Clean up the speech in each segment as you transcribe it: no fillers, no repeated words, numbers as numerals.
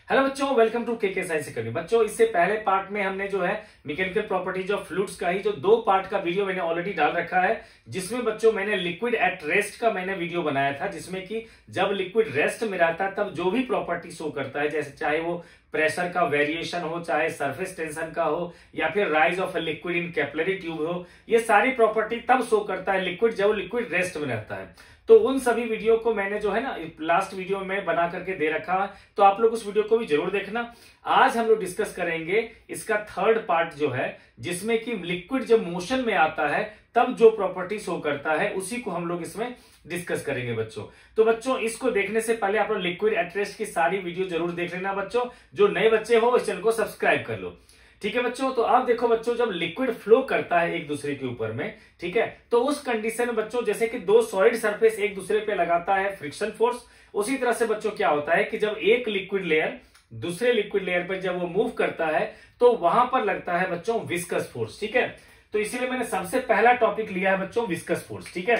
Hello बच्चों, welcome to के science academy. बच्चों, इससे पहले पार्ट में हमने जो है मैकेनिकल प्रॉपर्टीज ऑफ फ्लूइड्स का ही जो 2 पार्ट का वीडियो मैंने ऑलरेडी डाल रखा है, जिसमें बच्चों मैंने लिक्विड एट रेस्ट का मैंने वीडियो बनाया था, जिसमें कि जब लिक्विड रेस्ट में रहता है तब जो भी प्रॉपर्टी शो करता है, जैसे चाहे वो प्रेशर का वेरिएशन हो, चाहे सरफेस टेंशन का हो, या फिर rise of a liquid in capillary tube हो, ये सारी प्रॉपर्टी तब शो करता है लिक्विड जब लिक्विड रेस्ट में रहता है। तो उन सभी वीडियो को मैंने जो है ना लास्ट वीडियो में बना करके दे रखा है, तो आप लोग उस वीडियो को भी जरूर देखना। आज हम लोग डिस्कस करेंगे इसका थर्ड पार्ट जो है, जिसमें कि लिक्विड जब मोशन में आता है तब जो प्रॉपर्टी शो करता है उसी को हम लोग इसमें डिस्कस करेंगे बच्चों। तो बच्चों, इसको देखने से पहले आप लोग लिक्विड एट रेस्ट की सारी वीडियो जरूर देख लेना बच्चों। जो नए बच्चे हो इस चैनल को सब्सक्राइब कर लो, ठीक है बच्चों। तो अब देखो बच्चों, जब लिक्विड फ्लो करता है एक दूसरे के ऊपर में, ठीक है, तो उस कंडीशन में बच्चों जैसे कि 2 सॉलिड सरफेस एक दूसरे पे लगाता है फ्रिक्शन फोर्स, उसी तरह से बच्चों क्या होता है कि जब एक लिक्विड लेयर दूसरे लिक्विड लेयर पर जब वो मूव करता है तो वहां पर लगता है बच्चों विस्कस फोर्स, ठीक है। तो इसीलिए मैंने सबसे पहला टॉपिक लिया है बच्चों विस्कस फोर्स, ठीक है।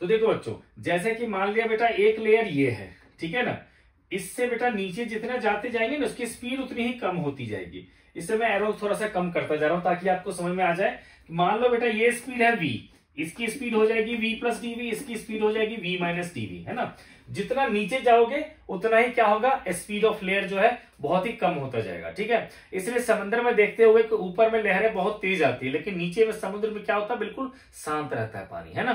तो देखो बच्चों, जैसे कि मान लिया बेटा एक लेयर ये है, ठीक है ना, इससे बेटा नीचे जितना जाते जाएंगे ना उसकी स्पीड उतनी ही कम होती जाएगी। इससे मैं एरो थोड़ा सा कम करता जा रहा हूं ताकि आपको समझ में आ जाए। मान लो बेटा ये स्पीड है v, इसकी स्पीड हो जाएगी v प्लस dv, इसकी स्पीड हो जाएगी v माइनस dv, है ना। जितना नीचे जाओगे उतना ही क्या होगा, स्पीड ऑफ लेयर जो है बहुत ही कम होता जाएगा, ठीक है। इसलिए समुद्र में देखते हुए कि ऊपर में लहरें बहुत तेज आती है, लेकिन नीचे में समुद्र में क्या होता है, बिल्कुल शांत रहता है पानी, है ना।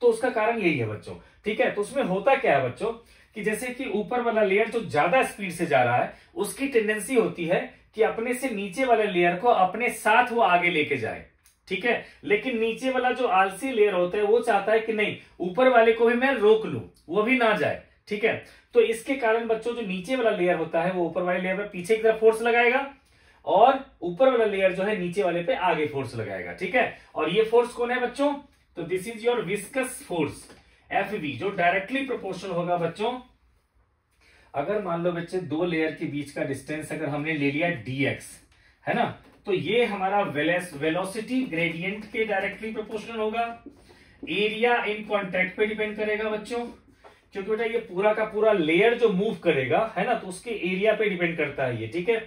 तो उसका कारण यही है बच्चों, ठीक है। तो उसमें होता क्या है बच्चों कि जैसे कि ऊपर वाला लेयर जो ज्यादा स्पीड से जा रहा है उसकी टेंडेंसी होती है कि अपने से नीचे वाले लेयर को अपने साथ वो आगे लेके जाए, ठीक है। लेकिन नीचे वाला जो आलसी लेयर होता है वो चाहता है कि नहीं, ऊपर वाले को भी मैं रोक लूं, वो भी ना जाए, ठीक है। तो इसके कारण बच्चों जो नीचे वाला लेयर होता है वो ऊपर वाले लेयर पर पीछे की तरफ फोर्स लगाएगा और ऊपर वाला लेयर जो है नीचे वाले पे आगे फोर्स लगाएगा, ठीक है। और ये फोर्स कौन है बच्चों, तो this is your viscous force FV, जो डायरेक्टली प्रोपोर्शनल होगा बच्चों। अगर मान लो बच्चे 2 लेयर के बीच का डिस्टेंस अगर हमने ले लिया dx, है ना, तो ये हमारा वेलोसिटी ग्रेडियंट के डायरेक्टली प्रोपोर्शनल होगा। एरिया इन कॉन्टैक्ट पे डिपेंड करेगा बच्चों, क्योंकि बेटा ये पूरा का पूरा लेयर जो मूव करेगा, है ना, तो उसके एरिया पे डिपेंड करता है ये, ठीक है।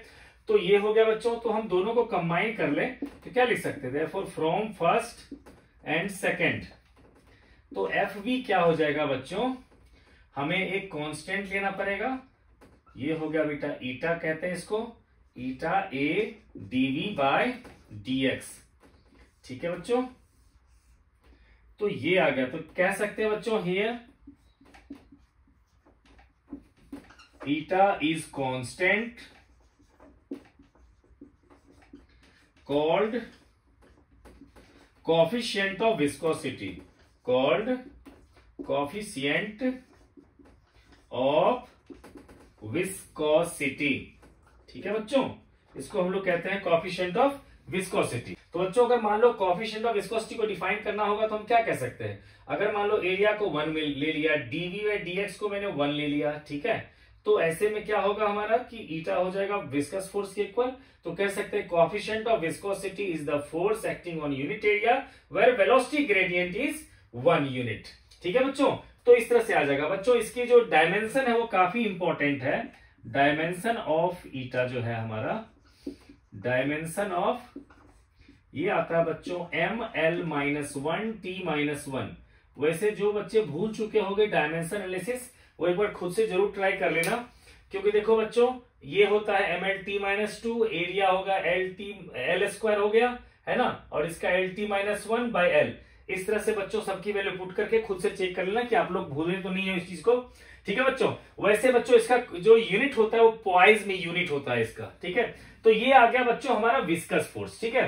तो ये हो गया बच्चों। तो हम दोनों को कंबाइन कर ले तो क्या लिख सकते थे, for from first and second, तो एफ बी क्या हो जाएगा बच्चों, हमें एक कांस्टेंट लेना पड़ेगा। ये हो गया बेटा ईटा, कहते हैं इसको ईटा ए डीवी बाय डीएक्स, ठीक है बच्चों। तो ये आ गया, तो कह सकते हैं बच्चों here eta is constant called coefficient of viscosity, called coefficient of viscosity, ठीक है बच्चों। इसको हम लोग कहते हैं कोएफिशिएंट ऑफ विस्कोसिटी। तो बच्चों अगर मान लो कोएफिशिएंट ऑफ विस्कोसिटी को डिफाइन करना होगा तो हम क्या कह सकते हैं, अगर मान लो एरिया को 1 ले लिया, डीवी बाय डीएक्स को मैंने 1 ले लिया, ठीक है, तो ऐसे में क्या होगा हमारा कि ईटा हो जाएगा विस्कस फोर्स के इक्वल। तो कह सकते हैं coefficient of viscosity is the force acting on unit area where velocity gradient is 1 unit, ठीक है बच्चों। तो इस तरह से आ जाएगा बच्चों। इसकी जो डायमेंशन है वो काफी इंपॉर्टेंट है। डायमेंशन ऑफ ईटा जो है हमारा, डायमेंशन ऑफ ये आता है बच्चों ML-1 T-1। वैसे जो बच्चे भूल चुके होंगे डायमेंशन एनालिसिस, वो एक बार खुद से जरूर ट्राई कर लेना, क्योंकि देखो बच्चों ये होता है ML-T-2, एरिया होगा L² हो गया, है ना, और इसका LT-1 बाय L। इस तरह से बच्चों सबकी वैल्यू पुट करके खुद से चेक कर लेना कि आप लोग भूलें तो नहीं है इस चीज को, ठीक है बच्चों। वैसे बच्चों इसका जो यूनिट होता है वो पॉइज में यूनिट होता है इसका, ठीक है। तो ये आ गया बच्चों हमारा विस्कस फोर्स, ठीक है।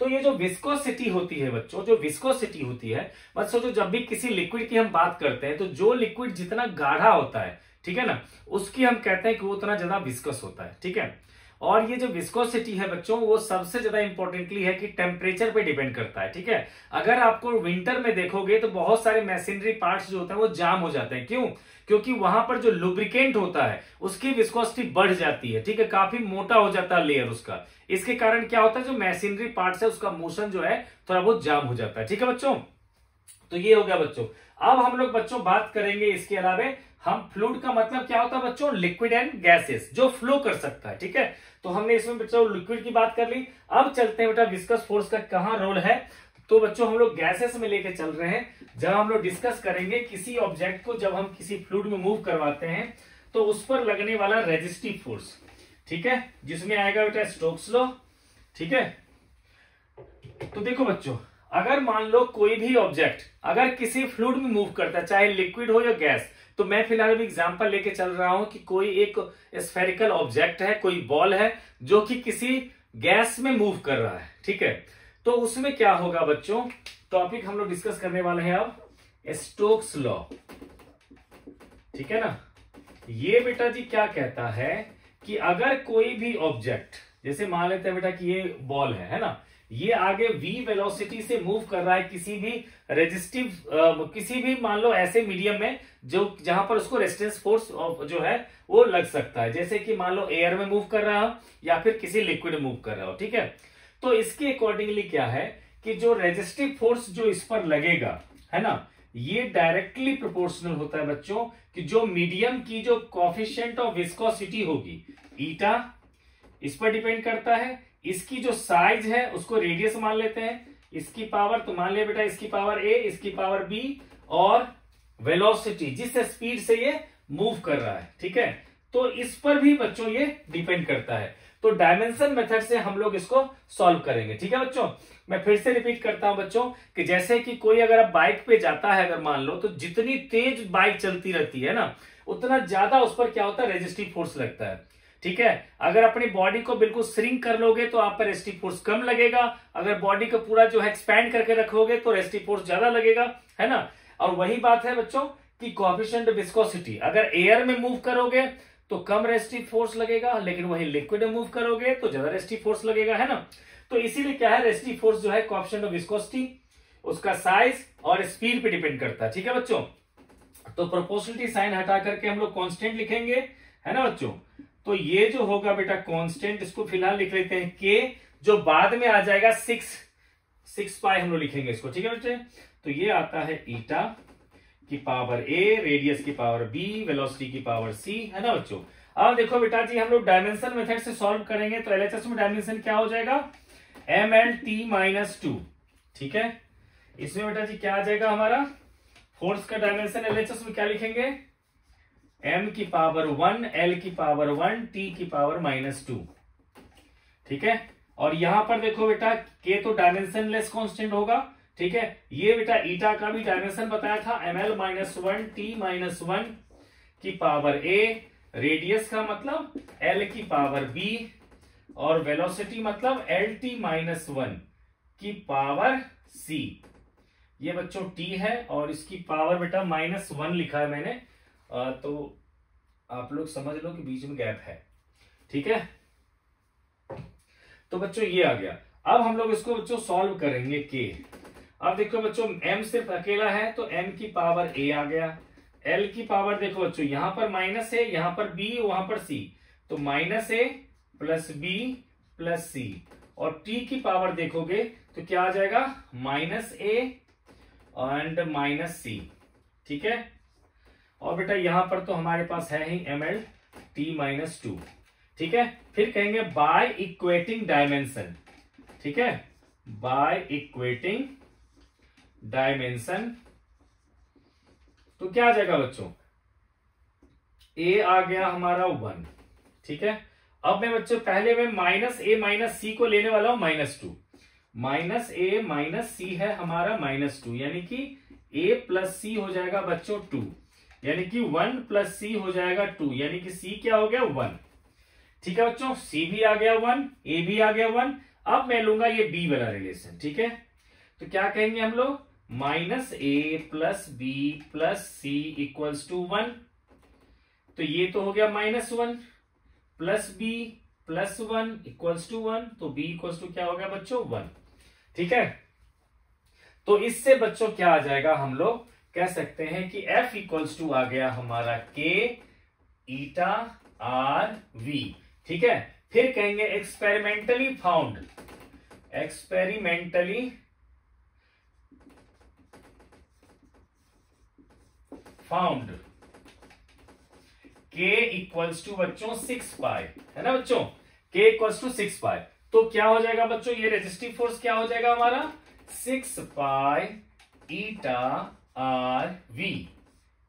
तो ये जो विस्कोसिटी होती है बच्चों, जो विस्कोसिटी होती है बच्चों, जो जब भी किसी लिक्विड की हम बात करते हैं तो जो लिक्विड जितना गाढ़ा होता है, ठीक है ना, उसकी हम कहते हैं कि वो उतना ज्यादा विस्कस होता है, ठीक है। और ये जो विस्कोसिटी है बच्चों वो सबसे ज्यादा इंपॉर्टेंटली है कि टेम्परेचर पे डिपेंड करता है, ठीक है। अगर आपको विंटर में देखोगे तो बहुत सारे मशीनरी पार्ट्स जो होते हैं वो जाम हो जाते हैं, क्यों, क्योंकि वहां पर जो लुब्रिकेंट होता है उसकी विस्कोसिटी बढ़ जाती है, ठीक है, काफी मोटा हो जाता है लेयर उसका। इसके कारण क्या होता है, जो मशीनरी पार्ट्स है उसका मोशन जो है थोड़ा बहुत जाम हो जाता है, ठीक है बच्चों। तो ये हो गया बच्चों। अब हम लोग बच्चों बात करेंगे इसके अलावा, हम फ्लूइड का मतलब क्या होता है बच्चों, लिक्विड एंड गैसेस, जो फ्लो कर सकता है। ठीक है, तो हमने इसमें बच्चों लिक्विड की बात कर ली। अब चलते हैं बेटा विस्कस फोर्स का कहां रोल है। तो बच्चों हम लोग गैसेस में लेके चल रहे हैं। जब हम लोग डिस्कस करेंगे किसी ऑब्जेक्ट को, जब हम किसी फ्लूइड में मूव करवाते हैं तो उस पर लगने वाला रेजिस्टिव फोर्स, ठीक है, जिसमें आएगा बेटा स्टोक्स लॉ। ठीक है, तो देखो बच्चों, अगर मान लो कोई भी ऑब्जेक्ट अगर किसी फ्लूइड में मूव करता है, चाहे लिक्विड हो या गैस, तो मैं फिलहाल अभी एग्जांपल लेके चल रहा हूं कि कोई एक स्फेरिकल ऑब्जेक्ट है, कोई बॉल है जो कि किसी गैस में मूव कर रहा है। ठीक है, तो उसमें क्या होगा बच्चों, टॉपिक हम लोग डिस्कस करने वाले हैं अब स्टोक्स लॉ। ठीक है ना, ये बेटा जी क्या कहता है कि अगर कोई भी ऑब्जेक्ट, जैसे मान लेते हैं बेटा कि ये बॉल है ना, ये आगे v वेलोसिटी से मूव कर रहा है किसी भी रेजिस्टिव किसी भी मान लो ऐसे मीडियम में जो जहां पर उसको रेजिस्टेंस फोर्स जो है वो लग सकता है, जैसे कि मान लो एयर में मूव कर रहा हो या फिर किसी लिक्विड में मूव कर रहा हो। ठीक है, तो इसके अकॉर्डिंगली क्या है कि जो रेजिस्टिव फोर्स जो इस पर लगेगा, है ना, ये डायरेक्टली प्रोपोर्शनल होता है बच्चों कि जो मीडियम की जो कोएफिशिएंट ऑफ विस्कोसिटी होगी ईटा, इस पर डिपेंड करता है। इसकी जो साइज है उसको रेडियस मान लेते हैं, इसकी पावर तो मान लिया बेटा इसकी पावर a, इसकी पावर b, और वेलोसिटी जिस स्पीड से ये मूव कर रहा है। ठीक है, तो इस पर भी बच्चों ये डिपेंड करता है। तो डायमेंशन मेथड से हम लोग इसको सॉल्व करेंगे। ठीक है बच्चों, मैं फिर से रिपीट करता हूं बच्चों कि जैसे कि कोई अगर अब बाइक पे जाता है, अगर मान लो, तो जितनी तेज बाइक चलती रहती है ना, उतना ज्यादा उस पर क्या होता है, रेजिस्टिव फोर्स लगता है। ठीक है, अगर अपनी बॉडी को बिल्कुल श्रिंक कर लोगे तो आप पर रेजिस्टिव फोर्स कम लगेगा, अगर बॉडी को पूरा जो है एक्सपैंड करके रखोगे तो रेजिस्टिव फोर्स ज्यादा लगेगा, है ना। और वही बात है बच्चों कि कोएफिशिएंट विस्कोसिटी, अगर एयर में मूव करोगे तो कम रेजिस्टिव फोर्स लगेगा, लेकिन वही लिक्विड में मूव करोगे तो ज्यादा रेजिस्टिव फोर्स लगेगा, है ना। तो इसीलिए क्या है, रेजिस्टिव फोर्स जो है कोएफिशिएंट ऑफ विस्कोसिटी, उसका साइज और स्पीड पे डिपेंड करता है। ठीक है बच्चों, तो प्रोपोर्शनलिटी साइन हटा करके हम लोग कांस्टेंट लिखेंगे, है ना बच्चों। तो ये जो होगा बेटा कांस्टेंट, इसको फिलहाल लिख लेते हैं के, जो बाद में आ जाएगा 6 पाई हम लोग लिखेंगे इसको। ठीक है बच्चे, तो ये आता है ईटा की पावर a, रेडियस की पावर b, वेलोसिटी की पावर c, है ना बच्चों। अब देखो बेटा जी, हम लोग डायमेंशन मेथड से सॉल्व करेंगे तो एलएचएस में डायमेंशन क्या हो जाएगा, mlt-2। ठीक है, इसमें बेटा जी क्या आ जाएगा हमारा फोर्स का डायमेंशन, एलएचएस में क्या लिखेंगे, m की पावर 1, l की पावर 1, t की पावर -2। ठीक है, और यहां पर देखो बेटा k तो डायमेंशन लेस कांस्टेंट होगा। ठीक है, ये बेटा ईटा का भी डायमेंशन बताया था, ml-1 t-1 की पावर a, रेडियस का मतलब l की पावर b, और वेलोसिटी मतलब lt-1 की पावर c। ये बच्चों t है और इसकी पावर बेटा -1 लिखा है मैंने, तो आप लोग समझ लो कि बीच में गैप है। ठीक है, तो बच्चों ये आ गया। अब हम लोग इसको बच्चों सॉल्व करेंगे के। अब देखो बच्चों m सिर्फ अकेला है तो m की पावर a आ गया, l की पावर देखो बच्चों यहाँ पर माइनस है, यहाँ पर b, वहां पर c, तो -a plus b plus c, और t की पावर देखोगे तो क्या आ जाएगा, -a एंड -c। ठीक है, और बेटा यहां पर तो हमारे पास है ही mlt-2। ठीक है, फिर कहेंगे बाय इक्वेटिंग डायमेंशन। ठीक है, बाय इक्वेटिंग डायमेंशन, तो क्या आ जाएगा बच्चों, a आ गया हमारा 1। ठीक है, अब मैं बच्चों पहले में -a - c को लेने वाला हूं -2, -a - c है हमारा -2, यानी कि a प्लस c हो जाएगा बच्चों 2, यानी कि 1 प्लस c हो जाएगा 2, यानी कि c क्या हो गया 1। ठीक है बच्चों, c भी आ गया 1, a भी आ गया 1। अब मैं लूंगा ये b वाला रिलेशन। ठीक है, तो क्या कहेंगे हम लोग, -a plus b plus c equals to 1, तो ये तो हो गया -1 plus b plus 1 equals to 1, तो b इक्वल्स टू क्या हो गया बच्चों 1। ठीक है, तो इससे बच्चों क्या आ जाएगा, हम लोग कह सकते हैं कि F इक्वल्स टू आ गया हमारा K ईटा R V। ठीक है, फिर कहेंगे experimentally found, experimentally found k equals to बच्चों 6 पाई, है ना बच्चों, k इक्वल्स टू 6 पाई। तो क्या हो जाएगा बच्चों, ये रेजिस्टिव फोर्स क्या हो जाएगा हमारा 6 पाई ईटा आर वी।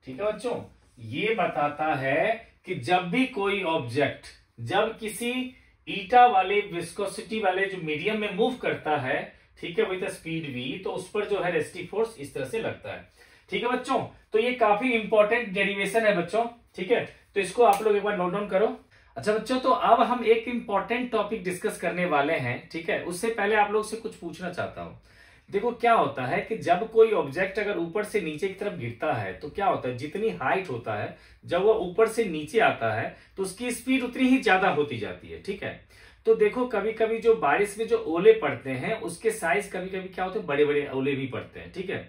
ठीक है बच्चों, ये बताता है कि जब भी कोई ऑब्जेक्ट जब किसी ईटा वाले विस्कोसिटी वाले जो मीडियम में मूव करता है, ठीक है, विद स्पीड v, तो उस पर जो है रेजिस्टिव फोर्स इस तरह से लगता है। ठीक है बच्चों, तो ये काफी इंपॉर्टेंट डेरिवेशन है बच्चों। ठीक है, तो इसको आप लोग एक बार नोट डाउन करो। अच्छा बच्चों, तो अब हम एक इंपॉर्टेंट टॉपिक डिस्कस करने वाले हैं। ठीक है, उससे पहले आप लोग से कुछ पूछना चाहता हूं। देखो क्या होता है कि जब कोई ऑब्जेक्ट अगर ऊपर से नीचे की तरफ गिरता है तो क्या होता है, जितनी हाइट होता है जब वो ऊपर से नीचे आता है तो उसकी स्पीड उतनी ही ज्यादा होती जाती है। ठीक है, तो देखो कभी कभी जो बारिश में जो ओले पड़ते हैं उसके साइज कभी कभी क्या होते हैं, बड़े बड़े ओले भी पड़ते हैं। ठीक है,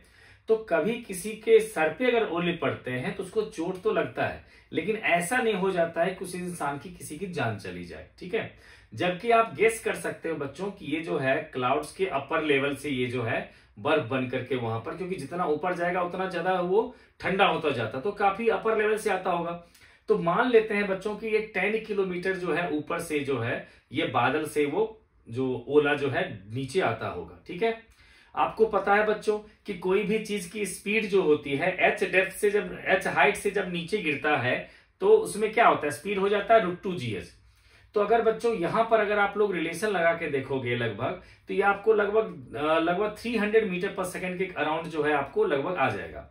तो कभी किसी के सर पे अगर ओले पड़ते हैं तो उसको चोट तो लगता है, लेकिन ऐसा नहीं हो जाता है कि उस इंसान की किसी की जान चली जाए। ठीक है, जबकि आप गेस कर सकते हो बच्चों कि ये जो है क्लाउड्स के अपर लेवल से ये जो है बर्फ बन करके वहां पर, क्योंकि जितना ऊपर जाएगा उतना ज्यादा वो ठंडा होता जाता, तो काफी अपर लेवल से आता होगा। तो मान लेते हैं बच्चों कि ये 10 किलोमीटर जो है ऊपर से जो है ये बादल से वो जो ओला जो है नीचे आता होगा। ठीक है, आपको पता है बच्चों कि कोई भी चीज की स्पीड जो होती है h डेप्थ से जब h हाइट से जब नीचे गिरता है तो उसमें क्या होता है, स्पीड हो जाता है √2gh। तो अगर बच्चों यहां पर अगर आप लोग रिलेशन लगा के देखोगे लगभग, तो ये आपको लगभग 300 मीटर पर सेकंड के अराउंड जो है आपको लगभग आ जाएगा।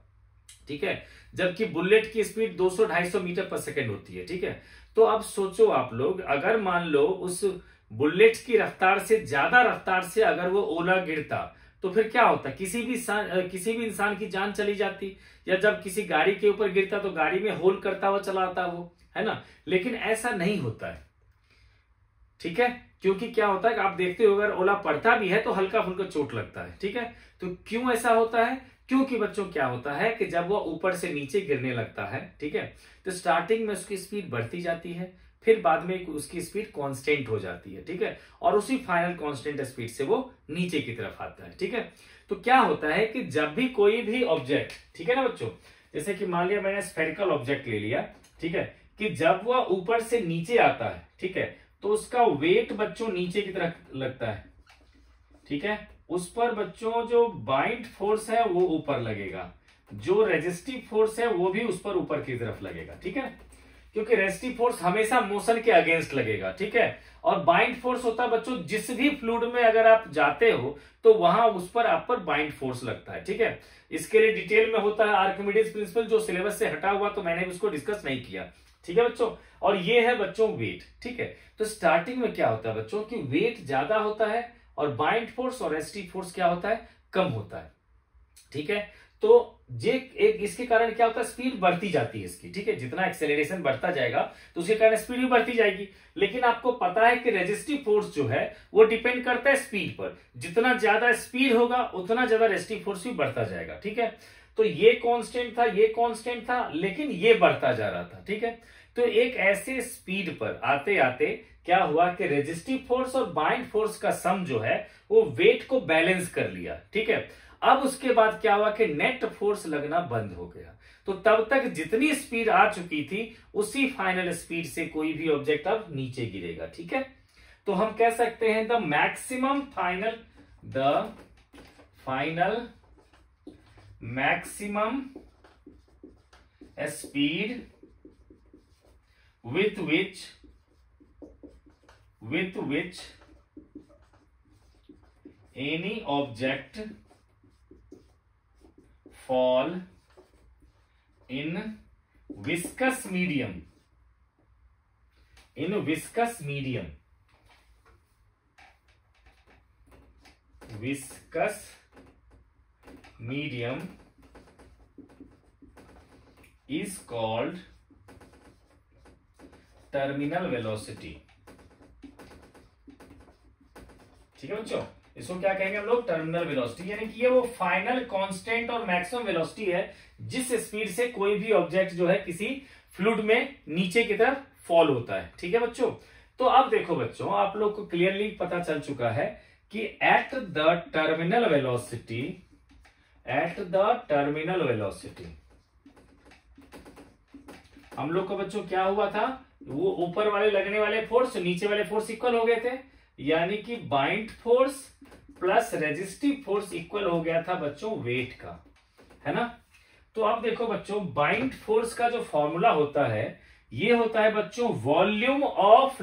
ठीक है, जबकि बुलेट की स्पीड 200-250 मीटर पर सेकंड होती है। ठीक है, तो अब सोचो आप लोग, अगर मान लो उस बुलेट की रफ्तार से ज्यादा रफ्तार से अगर वो ओला गिरता तो फिर क्या होता, किसी भी इंसान की जान चली जाती, या जब किसी गाड़ी के ऊपर गिरता तो गाड़ी में होल करता हुआ चला आता वो, है ना। लेकिन ऐसा नहीं होता है। ठीक है, क्योंकि क्या होता है कि आप देखते हो अगर ओला पड़ता भी है तो हल्का फुल्का चोट लगता है। ठीक है, तो क्यों ऐसा होता है, क्योंकि बच्चों क्या होता है कि जब वो ऊपर से नीचे गिरने लगता है, ठीक है, तो स्टार्टिंग में उसकी स्पीड बढ़ती जाती है, फिर बाद में उसकी स्पीड कांस्टेंट हो जाती है। ठीक है, और उसी फाइनल कांस्टेंट स्पीड से वो नीचे की तरफ आता है। ठीक है, तो क्या होता है कि जब भी कोई भी ऑब्जेक्ट, ठीक है ना बच्चों, जैसे कि मान लिया मैंने स्फेरिकल ऑब्जेक्ट ले लिया, ठीक है, कि जब वह ऊपर से नीचे आता है, ठीक है, तो उसका वेट बच्चों नीचे की तरफ लगता है। ठीक है, उस पर बच्चों जो बाइंड फोर्स है वो ऊपर लगेगा, जो रेजिस्टिव फोर्स है वो भी उस पर ऊपर की तरफ लगेगा। ठीक है, क्योंकि रेजिस्टिव फोर्स हमेशा मोशन के अगेंस्ट लगेगा। ठीक है, और बाइंड फोर्स होता है बच्चों, जिस भी फ्लूइड में अगर आप जाते हो तो वहां उस पर आप पर बाइंड फोर्स लगता है। ठीक है, इसके लिए डिटेल में होता है आर्किमिडीज प्रिंसिपल, जो सिलेबस से हटा हुआ तो मैंने उसको डिस्कस नहीं किया। ठीक है बच्चों, और ये है बच्चों वेट। ठीक है, तो स्टार्टिंग में क्या होता है बच्चों कि वेट ज्यादा होता है और बाइंड फोर्स और रेजिस्टिव फोर्स क्या होता है, कम होता है। ठीक है, तो जे एक इसके कारण क्या होता है, स्पीड बढ़ती जाती है इसकी। ठीक है, जितना एक्सेलरेशन बढ़ता जाएगा तो उसके कारण स्पीड भी बढ़ती जाएगी। लेकिन आपको पता है कि रेजिस्टिव फोर्स जो है वो डिपेंड करता है स्पीड पर, जितना ज्यादा स्पीड होगा उतना ज्यादा रेजिस्टिव फोर्स भी बढ़ता जाएगा। ठीक है, तो ये कांस्टेंट था, ये कांस्टेंट था, लेकिन ये बढ़ता जा रहा था। ठीक है, तो एक ऐसे स्पीड पर आते आते क्या हुआ कि रेजिस्टिव फोर्स और बाइंड फोर्स का सम जो है वो वेट को बैलेंस कर लिया। ठीक है, अब उसके बाद क्या हुआ कि नेट फोर्स लगना बंद हो गया। तो तब तक जितनी स्पीड आ चुकी थी उसी फाइनल स्पीड से कोई भी ऑब्जेक्ट अब नीचे गिरेगा। ठीक है, तो हम कह सकते हैं the maximum speed with which any object fall in viscous medium is called terminal velocity. ठीक है बच्चों, इसको क्या कहेंगे हम लोग, टर्मिनल वेलोसिटी, यानी कि ये वो फाइनल कांस्टेंट और मैक्सिमम वेलोसिटी है जिस स्पीड से कोई भी ऑब्जेक्ट जो है किसी फ्लूइड में नीचे की तरफ फॉल होता है। ठीक है बच्चों, तो अब देखो बच्चों, आप लोग को क्लियरली पता चल चुका है कि एट द टर्मिनल वेलोसिटी हम लोग का बच्चों क्या हुआ था, वो ऊपर वाले लगने वाले फोर्स नीचे वाले फोर्स इक्वल हो गए थे, यानी कि bind force plus resistive force equal हो गया था बच्चों वेट का, है ना। तो अब देखो बच्चों, बाइंड फोर्स का जो फॉर्मूला होता है ये होता है बच्चों वॉल्यूम ऑफ,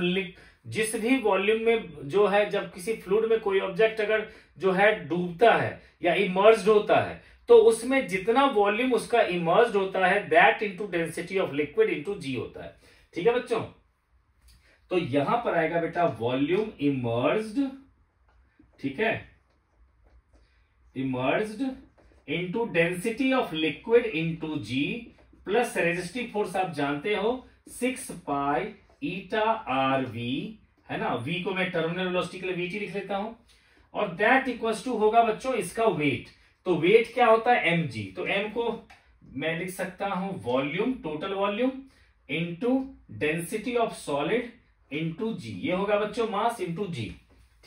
जिस भी वॉल्यूम में जो है, जब किसी फ्लूइड में कोई ऑब्जेक्ट अगर जो है डूबता है या इमर्ज्ड होता है, तो उसमें जितना वॉल्यूम उसका इमर्ज्ड होता है that into density of liquid into G होता है। ठीक है बच्चों, तो यहां पर आएगा बेटा वॉल्यूम इमर्ज्ड, ठीक है, immersed into density of liquid into g plus resistive force आप जानते हो 6 पाई ईटा आर वी, है ना। वी को मैं टर्मिनल वेलोसिटी के लिए वीटी लिख लेता हूं, और दैट इक्वल्स टू होगा बच्चों इसका वेट। तो वेट क्या होता है, एम जी। तो एम को मैं लिख सकता हूं volume, total volume into density of solid into G, ये होगा बच्चों मास इंटू जी।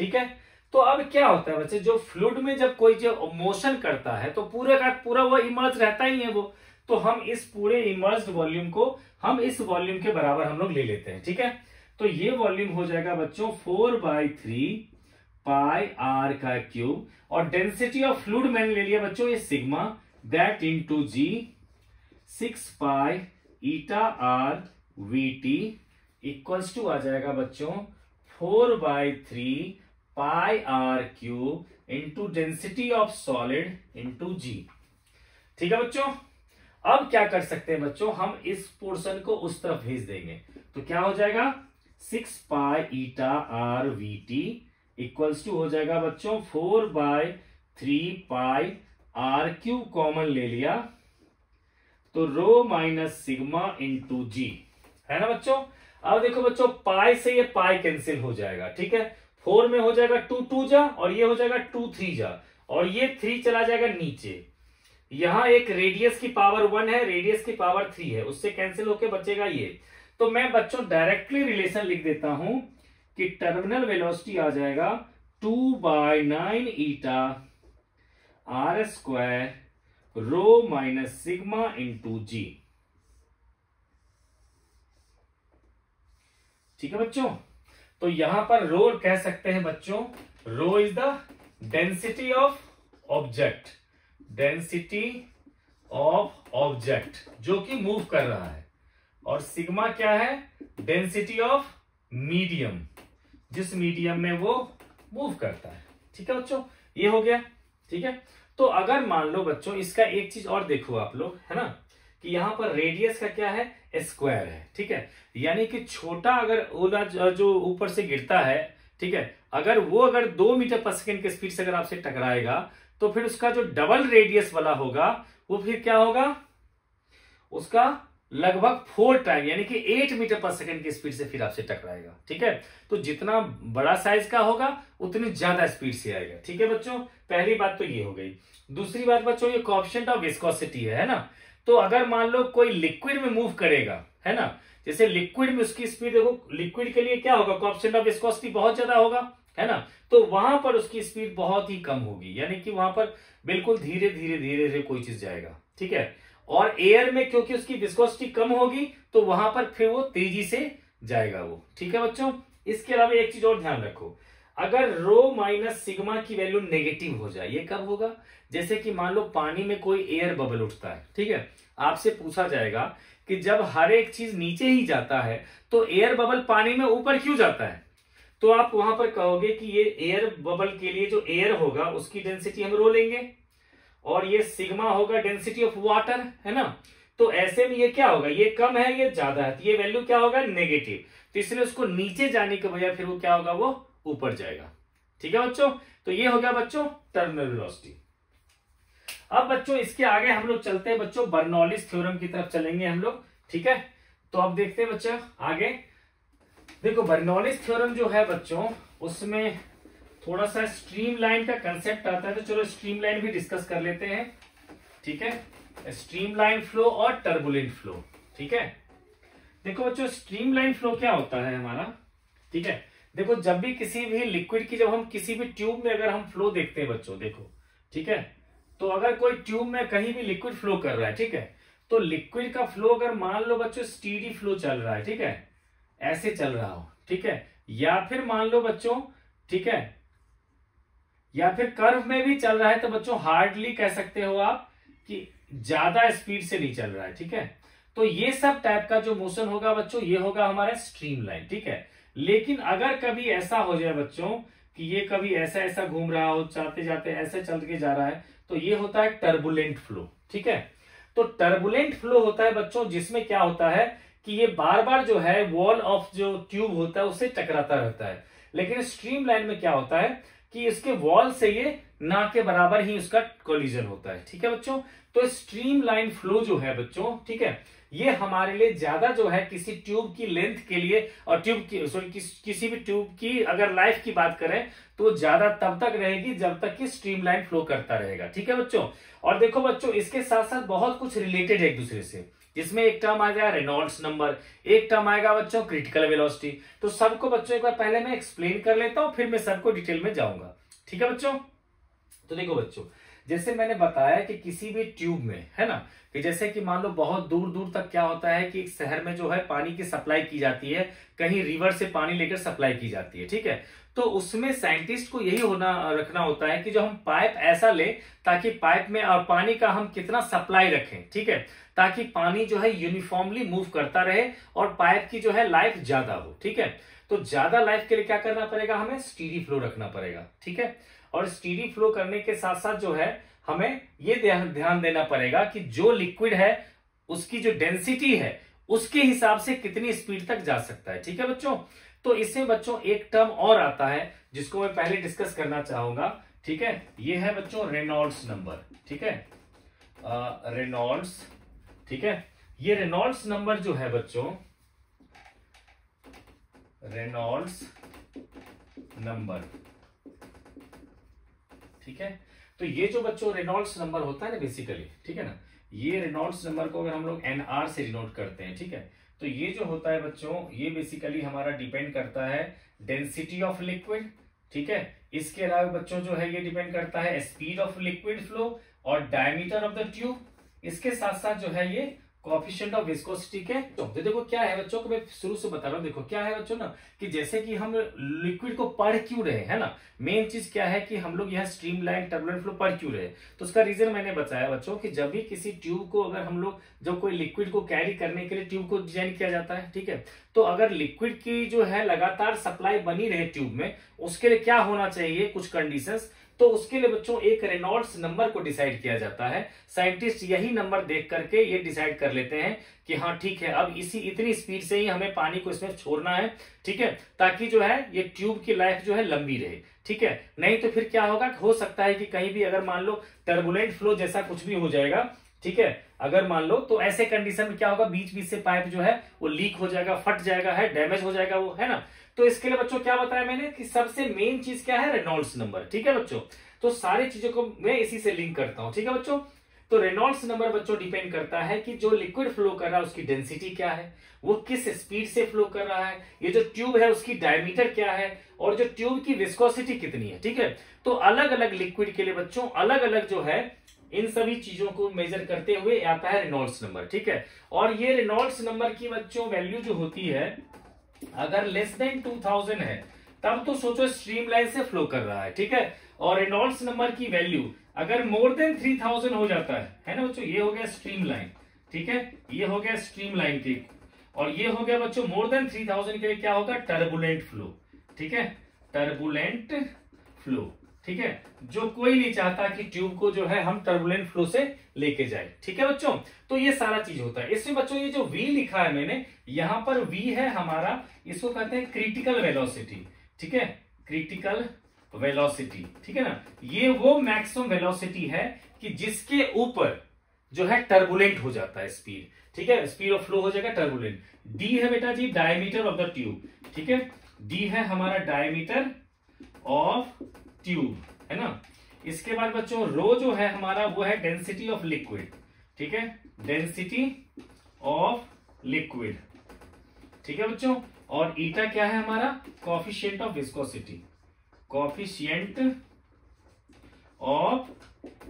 ठीक है, तो अब क्या होता है बच्चे, जो फ्लूइड में जब कोई जो मोशन करता है तो पूरा का पूरा वो इमर्ज रहता ही है वो, तो हम इस पूरे इमर्ज्ड वॉल्यूम को हम इस वॉल्यूम के बराबर हम लोग ले लेते हैं। ठीक है, तो ये वॉल्यूम हो जाएगा बच्चों 4/3 पाई आर का क्यूब, और डेंसिटी ऑफ फ्लूइड मैंने ले लिया बच्चों ये sigma, that into G 6 pi eta R V T equals to आ जाएगा बच्चों 4/3 pi R cube into density of solid into G. ठीक है बच्चों, अब क्या कर सकते हैं बच्चों, हम इस पोर्शन को उस तरफ भेज देंगे, तो क्या हो जाएगा 6 pi eta R V T equals to हो जाएगा बच्चों 4/3 पाई आर क्यूब, कॉमन ले लिया तो रो माइनस सिग्मा इंटू जी, है ना बच्चों। अब देखो बच्चों, पाई से ये पाई कैंसिल हो जाएगा, ठीक है, 4 में हो जाएगा 2 2 जा, और ये हो जाएगा 2 3 जा, और ये 3 चला जाएगा नीचे। यहां एक रेडियस की पावर 1 है, रेडियस की पावर 3 है, उससे कैंसिल होके बचेगा ये। तो मैं बच्चों डायरेक्टली रिलेशन लिख देता हूं कि टर्मिनल वेलोसिटी आ जाएगा 2/9 eta R square rho minus sigma into G. ठीक है बच्चों, तो यहां पर रो कह सकते हैं बच्चों, rho is the density of object, density of object जो कि मूव कर रहा है, और सिग्मा क्या है, डेंसिटी ऑफ मीडियम, जिस मीडियम में वो मूव करता है। ठीक है बच्चों, ये हो गया। ठीक है, तो अगर मान लो बच्चों, इसका एक चीज और देखो आप लोग, है ना, कि यहां पर रेडियस का क्या है, स्क्वायर है। ठीक है, यानी कि छोटा अगर ओला जो ऊपर से गिरता है, ठीक है, अगर वो अगर 2 मीटर पर सेकेंड के स्पीड से अगर आपसे टकराएगा, तो फिर उसका जो डबल रेडियस वाला होगा वो फिर क्या होगा, उसका लगभग 4 टाइम यानी कि 8 मीटर पर सेकेंड की स्पीड से फिर आपसे टकराएगा। ठीक है, तो जितना बड़ा साइज का होगा उतनी ज्यादा स्पीड से आएगा। ठीक है बच्चों, पहली बात तो ये हो गई। दूसरी बात बच्चों, ये कोएफिशिएंट ऑफ विस्कोसिटी है ना, तो अगर मान लो कोई लिक्विड में मूव करेगा, है ना, जैसे लिक्विड में उसकी स्पीड देखो, लिक्विड के लिए क्या होगा, कोएफिशिएंट ऑफ विस्कोसिटी बहुत ज्यादा होगा, है ना, तो वहां पर उसकी स्पीड बहुत ही कम होगी, यानी कि वहां पर बिल्कुल धीरे धीरे धीरे धीरे कोई चीज जाएगा। ठीक है, और एयर में क्योंकि उसकी विस्कोसिटी कम होगी तो वहां पर फिर वो तेजी से जाएगा वो। ठीक है बच्चों, इसके अलावा एक चीज और ध्यान रखो, अगर रो माइनस सिग्मा की वैल्यू नेगेटिव हो जाए, ये कब होगा, जैसे कि मान लो पानी में कोई एयर बबल उठता है, ठीक है, आपसे पूछा जाएगा कि जब हर एक चीज नीचे ही जाता है तो एयर बबल पानी में ऊपर क्यों जाता है, तो आप वहां पर कहोगे कि ये एयर बबल के लिए जो एयर होगा उसकी डेंसिटी हम रो लेंगे, और ये सिग्मा होगा डेंसिटी ऑफ वाटर, है ना, तो ऐसे में ये क्या होगा, ये कम है ये ज्यादा है, तो ये वैल्यू क्या होगा, नेगेटिव, तो इसलिए उसको नीचे जाने के बजाय फिर वो क्या होगा, वो ऊपर जाएगा। ठीक है बच्चों, तो ये हो गया बच्चों टर्मिनल वेलोसिटी। अब बच्चों इसके आगे हम लोग चलते हैं बच्चों, बर्नौलिस थ्योरम की तरफ चलेंगे हम लोग। ठीक है, तो अब देखते हैं बच्चों आगे, देखो बर्नौलिस थ्योरम जो है बच्चों, उसमें थोड़ा सा स्ट्रीमलाइन का कंसेप्ट आता है, तो चलो स्ट्रीमलाइन भी डिस्कस कर लेते हैं। ठीक है, स्ट्रीमलाइन फ्लो और टर्बुलेंट फ्लो। ठीक है, देखो बच्चों स्ट्रीमलाइन फ्लो क्या होता है हमारा, ठीक है, देखो जब भी किसी भी लिक्विड की, जब हम किसी भी ट्यूब में अगर हम फ्लो देखते हैं बच्चों, देखो, ठीक है, तो अगर कोई ट्यूब में कहीं भी लिक्विड फ्लो कर रहा है, ठीक है, तो लिक्विड का फ्लो अगर मान लो बच्चों स्टीडी फ्लो चल रहा है, ठीक है, ऐसे चल रहा हो, ठीक है, या फिर मान लो बच्चों, ठीक है, या फिर कर्व में भी चल रहा है, तो बच्चों हार्डली कह सकते हो आप कि ज्यादा स्पीड से नहीं चल रहा है, ठीक है। तो ये सब टाइप का जो मोशन होगा बच्चों, ये होगा हमारा स्ट्रीम लाइन, ठीक है। लेकिन अगर कभी ऐसा हो जाए बच्चों कि ये कभी ऐसा ऐसा घूम रहा हो, जाते जाते ऐसे चल के जा रहा है, तो ये होता है टर्बुलेंट फ्लो, ठीक है। तो टर्बुलेंट फ्लो होता है बच्चों जिसमें क्या होता है कि ये बार बार जो है वॉल ऑफ जो ट्यूब होता है उससे टकराता रहता है। लेकिन स्ट्रीम लाइन में क्या होता है कि इसके वॉल से ये ना के बराबर ही उसका कोलिजन होता है, ठीक है बच्चों। तो स्ट्रीम लाइन फ्लो जो है बच्चों, ठीक है, ये हमारे लिए ज्यादा जो है किसी ट्यूब की लेंथ के लिए, और ट्यूब की सॉरी किसी भी ट्यूब की अगर लाइफ की बात करें तो ज्यादा तब तक रहेगी जब तक कि स्ट्रीम लाइन फ्लो करता रहेगा, ठीक है बच्चों। और देखो बच्चों इसके साथ साथ बहुत कुछ रिलेटेड है एक दूसरे से, जिसमें एक टर्म आ जाएगा रेनॉल्ड्स नंबर, एक टर्म आएगा बच्चों क्रिटिकल वेलोसिटी। तो सबको बच्चों एक बार पहले मैं एक्सप्लेन कर लेता हूं, फिर मैं सबको डिटेल में जाऊंगा, ठीक है बच्चों। तो देखो बच्चों, जैसे मैंने बताया कि किसी भी ट्यूब में, है ना, कि जैसे कि मान लो बहुत दूर दूर तक क्या होता है कि एक शहर में जो है पानी की सप्लाई की जाती है, कहीं रिवर से पानी लेकर सप्लाई की जाती है, ठीक है। तो उसमें साइंटिस्ट को यही रखना होता है कि जो हम पाइप ऐसा ले ताकि पाइप में और पानी का हम कितना सप्लाई रखें, ठीक है, ताकि पानी जो है यूनिफॉर्मली मूव करता रहे और पाइप की जो है लाइफ ज्यादा हो, ठीक है। तो ज्यादा लाइफ के लिए क्या करना पड़ेगा, हमें स्टीडी फ्लो रखना पड़ेगा, ठीक है। और स्टीडी फ्लो करने के साथ साथ जो है हमें ये ध्यान देना पड़ेगा कि जो लिक्विड है उसकी जो डेंसिटी है उसके हिसाब से कितनी स्पीड तक जा सकता है, ठीक है बच्चों। तो इसमें बच्चों एक टर्म और आता है जिसको मैं पहले डिस्कस करना चाहूंगा, ठीक है। ये है बच्चों रेनॉल्ड्स नंबर, ठीक है, रेनॉल्ड्स, ठीक है। ये रेनॉल्ड्स नंबर जो है बच्चों, रेनॉल्ड्स नंबर, ठीक है। तो ये जो बच्चों रेनॉल्ड्स नंबर होता है ना बेसिकली, ठीक है ना, ये रेनॉल्ड्स नंबर को अगर हम लोग एनआर से डिनोट करते हैं, ठीक है, तो ये जो होता है बच्चों ये बेसिकली हमारा डिपेंड करता है डेंसिटी ऑफ लिक्विड, ठीक है। इसके अलावा बच्चों जो है ये डिपेंड करता है स्पीड ऑफ लिक्विड फ्लो और डायमीटर ऑफ द ट्यूब। इसके साथ साथ जो है ये कोएफिशिएंट ऑफ विस्कोसिटी के। तो देखो क्या है बच्चों को मैं शुरू से बता रहा हूं, देखो क्या है बच्चों ना कि जैसे कि हम लिक्विड को पढ़ क्यों रहे है ना, मेन चीज क्या है कि हम लोग यहाँ स्ट्रीम लाइन टर्बुलेंट फ्लो पढ़ क्यों रहे, तो उसका रीजन मैंने बताया बच्चों कि जब भी किसी ट्यूब को अगर हम लोग जब कोई लिक्विड को कैरी करने के लिए ट्यूब को डिजाइन किया जाता है, ठीक है, तो अगर लिक्विड की जो है लगातार सप्लाई बनी रहे ट्यूब में, उसके लिए क्या होना चाहिए कुछ कंडीशंस, तो उसके लिए बच्चों एक रेनॉल्ड्स नंबर को डिसाइड किया जाता है। साइंटिस्ट यही नंबर देख करके ये डिसाइड कर लेते हैं कि हाँ ठीक है अब इतनी स्पीड से ही हमें पानी को इसमें छोड़ना है, ठीक है, ताकि जो है ये ट्यूब की लाइफ जो है लंबी रहे, ठीक है। नहीं तो फिर क्या होगा, हो सकता है कि कहीं भी अगर मान लो टर्बुलेंट फ्लो जैसा कुछ भी हो जाएगा, ठीक है, अगर मान लो, तो ऐसे कंडीशन में क्या होगा, बीच बीच से पाइप जो है वो लीक हो जाएगा, फट जाएगा, है डैमेज हो जाएगा वो, है ना। तो इसके लिए बच्चों क्या बताया मैंने कि सबसे मेन चीज क्या है, रेनॉल्ड्स नंबर, ठीक है बच्चों। तो सारी चीजों को मैं इसी से लिंक करता हूं, ठीक है बच्चों। तो रेनॉल्ड्स नंबर बच्चों डिपेंड करता है कि जो लिक्विड फ्लो कर रहा है उसकी डेंसिटी क्या है, वो किस स्पीड से फ्लो कर रहा है, ये जो ट्यूब है उसकी डायमीटर क्या है, और जो ट्यूब की विस्कोसिटी कितनी है, ठीक है। तो अलग अलग लिक्विड के लिए बच्चों अलग अलग जो है इन सभी चीजों को मेजर करते हुए आता है रेनॉल्ड्स नंबर, ठीक है। और ये रेनॉल्ड्स नंबर की बच्चों वैल्यू जो होती है अगर लेस देन 2000 है तब तो सोचो स्ट्रीम लाइन से फ्लो कर रहा है, ठीक है। और रेनॉल्ड्स नंबर की वैल्यू अगर मोर देन 3000 हो जाता है ना बच्चों, ये हो गया स्ट्रीम लाइन, ठीक है, ये हो गया स्ट्रीम लाइन की, और ये हो गया बच्चों मोर देन 3000 के लिए क्या होगा, टर्बुलेंट फ्लो, ठीक है, टर्बुलेंट फ्लो, ठीक है। जो कोई नहीं चाहता कि ट्यूब को जो है हम टर्बुलेंट फ्लो से लेके जाए, ठीक है बच्चों। तो ये सारा चीज होता है। इसमें बच्चों ये जो V लिखा है मैंने, यहां पर V है हमारा, इसको कहते हैं क्रिटिकल वेलोसिटी, ठीक है, क्रिटिकल वेलोसिटी, ठीक है ना। ये वो मैक्सिमम वेलोसिटी है कि जिसके ऊपर जो है टर्बुलेंट हो जाता है स्पीड, ठीक है, स्पीड ऑफ फ्लो हो जाएगा टर्बुलेंट। डी है बेटा जी डायमीटर ऑफ द ट्यूब, ठीक है, डी है हमारा डायमीटर ऑफ ट्यूब, है ना। इसके बाद बच्चों रो जो है हमारा वो है डेंसिटी ऑफ लिक्विड, ठीक है, डेंसिटी ऑफ लिक्विड, ठीक है बच्चों। और ईटा क्या है हमारा, coefficient of viscosity, coefficient of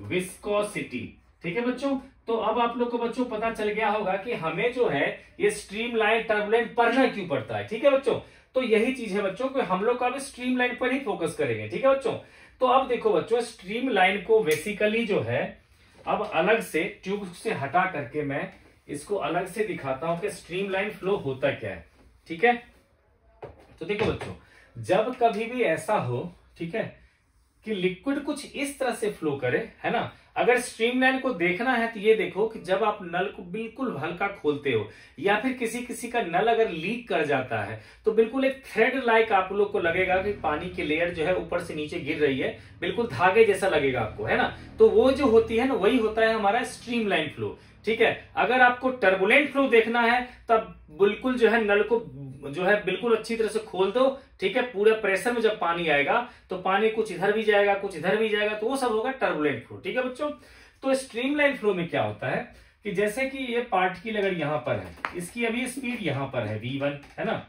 viscosity, ठीक है बच्चों। तो अब आप लोग को बच्चों पता चल गया होगा कि हमें जो है ये स्ट्रीमलाइन टर्बुलेंट पढ़ना क्यों पड़ता है। ठीक है बच्चों, तो यही चीज है बच्चों कि हम लोग अब स्ट्रीमलाइन पर ही फोकस करेंगे। ठीक है बच्चों, तो अब देखो बच्चों, स्ट्रीमलाइन को बेसिकली जो है अब अलग से ट्यूब से हटा करके मैं इसको अलग से दिखाता हूं कि स्ट्रीमलाइन फ्लो होता क्या है। ठीक है, तो देखो बच्चों, जब कभी भी ऐसा हो, ठीक है, कि लिक्विड कुछ इस तरह से फ्लो करे, है ना, अगर स्ट्रीमलाइन को देखना है तो ये देखो कि जब आप नल को बिल्कुल हल्का खोलते हो या फिर किसी किसी का नल अगर लीक कर जाता है तो बिल्कुल एक थ्रेड लाइक आप लोग को लगेगा कि पानी की लेयर जो है ऊपर से नीचे गिर रही है, बिल्कुल धागे जैसा लगेगा आपको, है ना। तो वो जो होती है ना, वही होता है हमारा स्ट्रीमलाइन फ्लो। ठीक है, अगर आपको टर्बुलेंट फ्लो देखना है तब बिल्कुल जो है नल को जो है बिल्कुल अच्छी तरह से खोल दो। ठीक है, पूरे प्रेशर में जब पानी आएगा तो पानी कुछ इधर भी जाएगा कुछ इधर भी जाएगा, तो वो सब होगा टर्बुलेंट फ्लो। ठीक है बच्चों, तो स्ट्रीमलाइन फ्लो में क्या होता है कि जैसे कि ये पार्टिकल अगर यहां पर है, इसकी अभी स्पीड यहां पर है v1, है ना,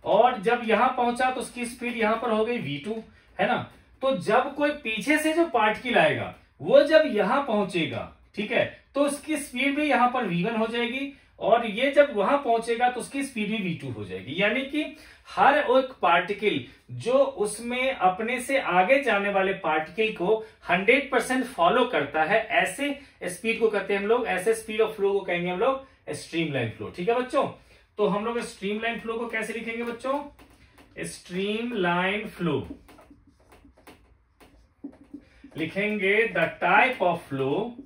और जब यहां पहुंचा तो उसकी स्पीड यहां पर हो गई v2, है ना। तो जब कोई पीछे से जो पार्टिकल आएगा वो जब यहां पहुंचेगा, ठीक है, तो उसकी स्पीड भी यहां पर v1 हो जाएगी, और ये जब वहां पहुंचेगा तो उसकी स्पीड भी v2 हो जाएगी। यानी कि हर एक पार्टिकल जो उसमें अपने से आगे जाने वाले पार्टिकल को 100% फॉलो करता है, ऐसे स्पीड को कहते हैं हम लोग, ऐसे स्पीड ऑफ फ्लो को कहेंगे हम लोग स्ट्रीमलाइन फ्लो। ठीक है बच्चों, तो हम लोग स्ट्रीमलाइन फ्लो को कैसे लिखेंगे बच्चों? स्ट्रीमलाइन फ्लो लिखेंगे the type of flow,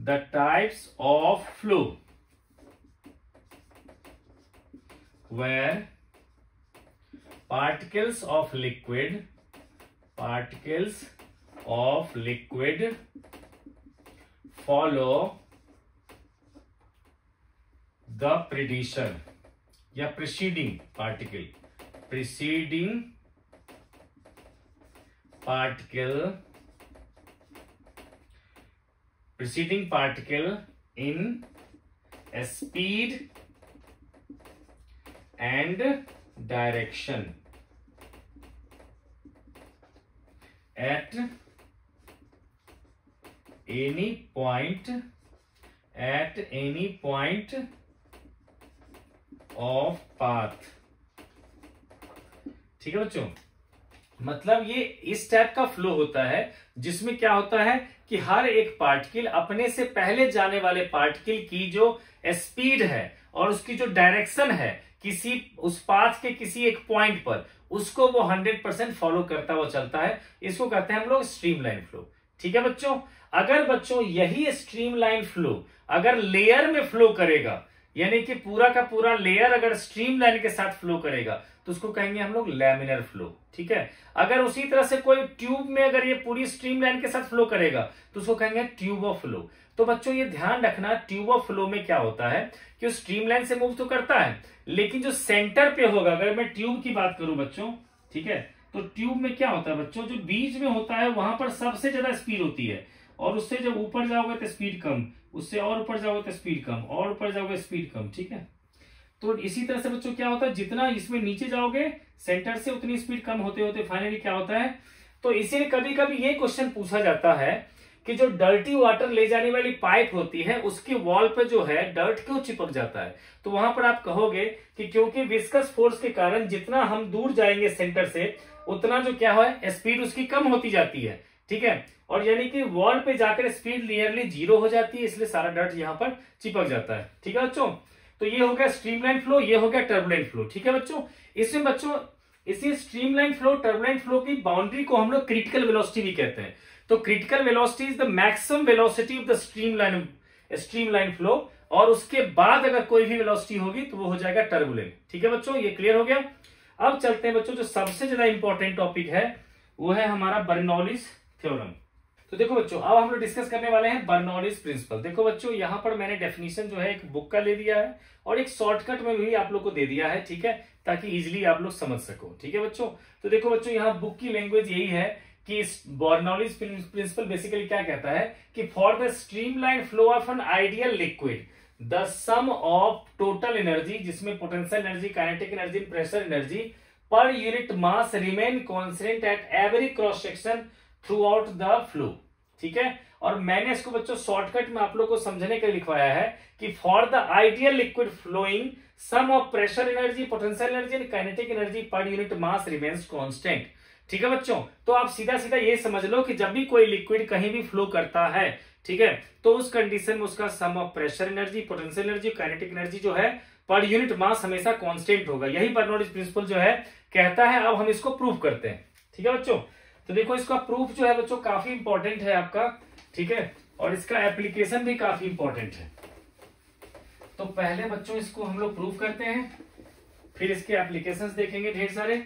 the types of flow where particles of liquid follow the preceding या preceding particle in speed and direction at any point of path। ठीक है बच्चों, मतलब ये इस टाइप का फ्लो होता है जिसमें क्या होता है कि हर एक पार्टिकल अपने से पहले जाने वाले पार्टिकल की जो स्पीड है और उसकी जो डायरेक्शन है किसी उस पाथ के किसी एक पॉइंट पर, उसको वो 100% फॉलो करता हुआ चलता है। इसको कहते हैं हम लोग स्ट्रीमलाइन फ्लो। ठीक है बच्चों, अगर बच्चों यही स्ट्रीमलाइन फ्लो अगर लेयर में फ्लो करेगा, यानी कि पूरा का पूरा लेयर अगर स्ट्रीमलाइन के साथ फ्लो करेगा तो उसको कहेंगे हम लोग लैमिनर फ्लो। ठीक है, अगर उसी तरह से कोई ट्यूब में अगर ये पूरी स्ट्रीमलाइन के साथ फ्लो करेगा तो उसको कहेंगे ट्यूब ऑफ फ्लो। तो बच्चों ये ध्यान रखना, ट्यूब ऑफ फ्लो में क्या होता है कि स्ट्रीमलाइन से मूव तो करता है, लेकिन जो सेंटर पे होगा, अगर मैं ट्यूब की बात करूं बच्चों, ठीक है, तो ट्यूब में क्या होता है बच्चों, जो बीच में होता है वहां पर सबसे ज्यादा स्पीड होती है, और उससे जब ऊपर जाओगे तो स्पीड कम, उससे और ऊपर जाओगे तो स्पीड कम, और ऊपर जाओगे स्पीड कम। ठीक है, तो इसी तरह से बच्चों क्या होता है, जितना इसमें नीचे जाओगे सेंटर से उतनी स्पीड कम होते होते फाइनली क्या होता है। तो इसीलिए कभी कभी ये क्वेश्चन पूछा जाता है कि जो डर्टी वाटर ले जाने वाली पाइप होती है उसके वॉल पे जो है डर्ट क्यों चिपक जाता है, तो वहां पर आप कहोगे कि क्योंकि विस्कस फोर्स के कारण जितना हम दूर जाएंगे सेंटर से उतना जो क्या है स्पीड उसकी कम होती जाती है। ठीक है, और यानी कि वॉल पे जाकर स्पीड नियरली 0 हो जाती है, इसलिए सारा डर्ट यहाँ पर चिपक जाता है। ठीक है बच्चों, तो ये हो गया स्ट्रीमलाइन फ्लो, ये हो गया टर्बुलेंट फ्लो। ठीक है बच्चों, इसमें बच्चों इसी स्ट्रीमलाइन फ्लो टर्बुलेंट फ्लो की बाउंड्री को हम लोग क्रिटिकल वेलोसिटी भी कहते हैं। तो critical velocity is the maximum velocity of the streamline flow, और उसके बाद अगर कोई भी वेलोसिटी होगी तो वो हो जाएगा टर्बुलेंट। ठीक है बच्चों, ये क्लियर हो गया। अब चलते हैं बच्चों, जो सबसे ज्यादा इंपॉर्टेंट टॉपिक है वो है हमारा बर्नौलीज थ्योरम। तो देखो बच्चों, अब हम लोग डिस्कस करने वाले हैं बर्नौलीज प्रिंसिपल। देखो बच्चों, यहां पर मैंने डेफिनेशन जो है एक बुक का ले दिया है और एक शॉर्टकट में भी आप लोग को दे दिया है। ठीक है, ताकि इजिली आप लोग समझ सको। ठीक है बच्चों, तो देखो बच्चों, यहाँ बुक की लैंग्वेज यही है कि बर्नौलीज प्रिंसिपल बेसिकली क्या कहता है कि for the streamline flow of an ideal liquid the sum of total energy, जिसमें potential energy, kinetic energy, pressure energy per unit mass remain constant at every cross section throughout the flow. ठीक है, और मैंने इसको बच्चों shortcut में आप लोग को समझने के लिए लिखवाया है कि for the ideal liquid flowing sum of pressure energy, potential energy and kinetic energy per unit mass remains constant. ठीक है बच्चों, तो आप सीधा सीधा ये समझ लो कि जब भी कोई लिक्विड कहीं भी फ्लो करता है, ठीक है, तो उस कंडीशन में उसका sum of pressure energy, potential energy, kinetic energy जो है पर यूनिट मास हमेशा कांस्टेंट होगा। यही बर्नौलीज प्रिंसिपल जो है कहता है। अब हम इसको प्रूव करते हैं। ठीक है बच्चों, तो देखो इसका प्रूफ जो है बच्चों काफी इंपॉर्टेंट है आपका, ठीक है, और इसका एप्लीकेशन भी काफी इंपॉर्टेंट है। तो पहले बच्चों इसको हम लोग प्रूफ करते हैं, फिर इसके एप्लीकेशंस देखेंगे ढेर सारे।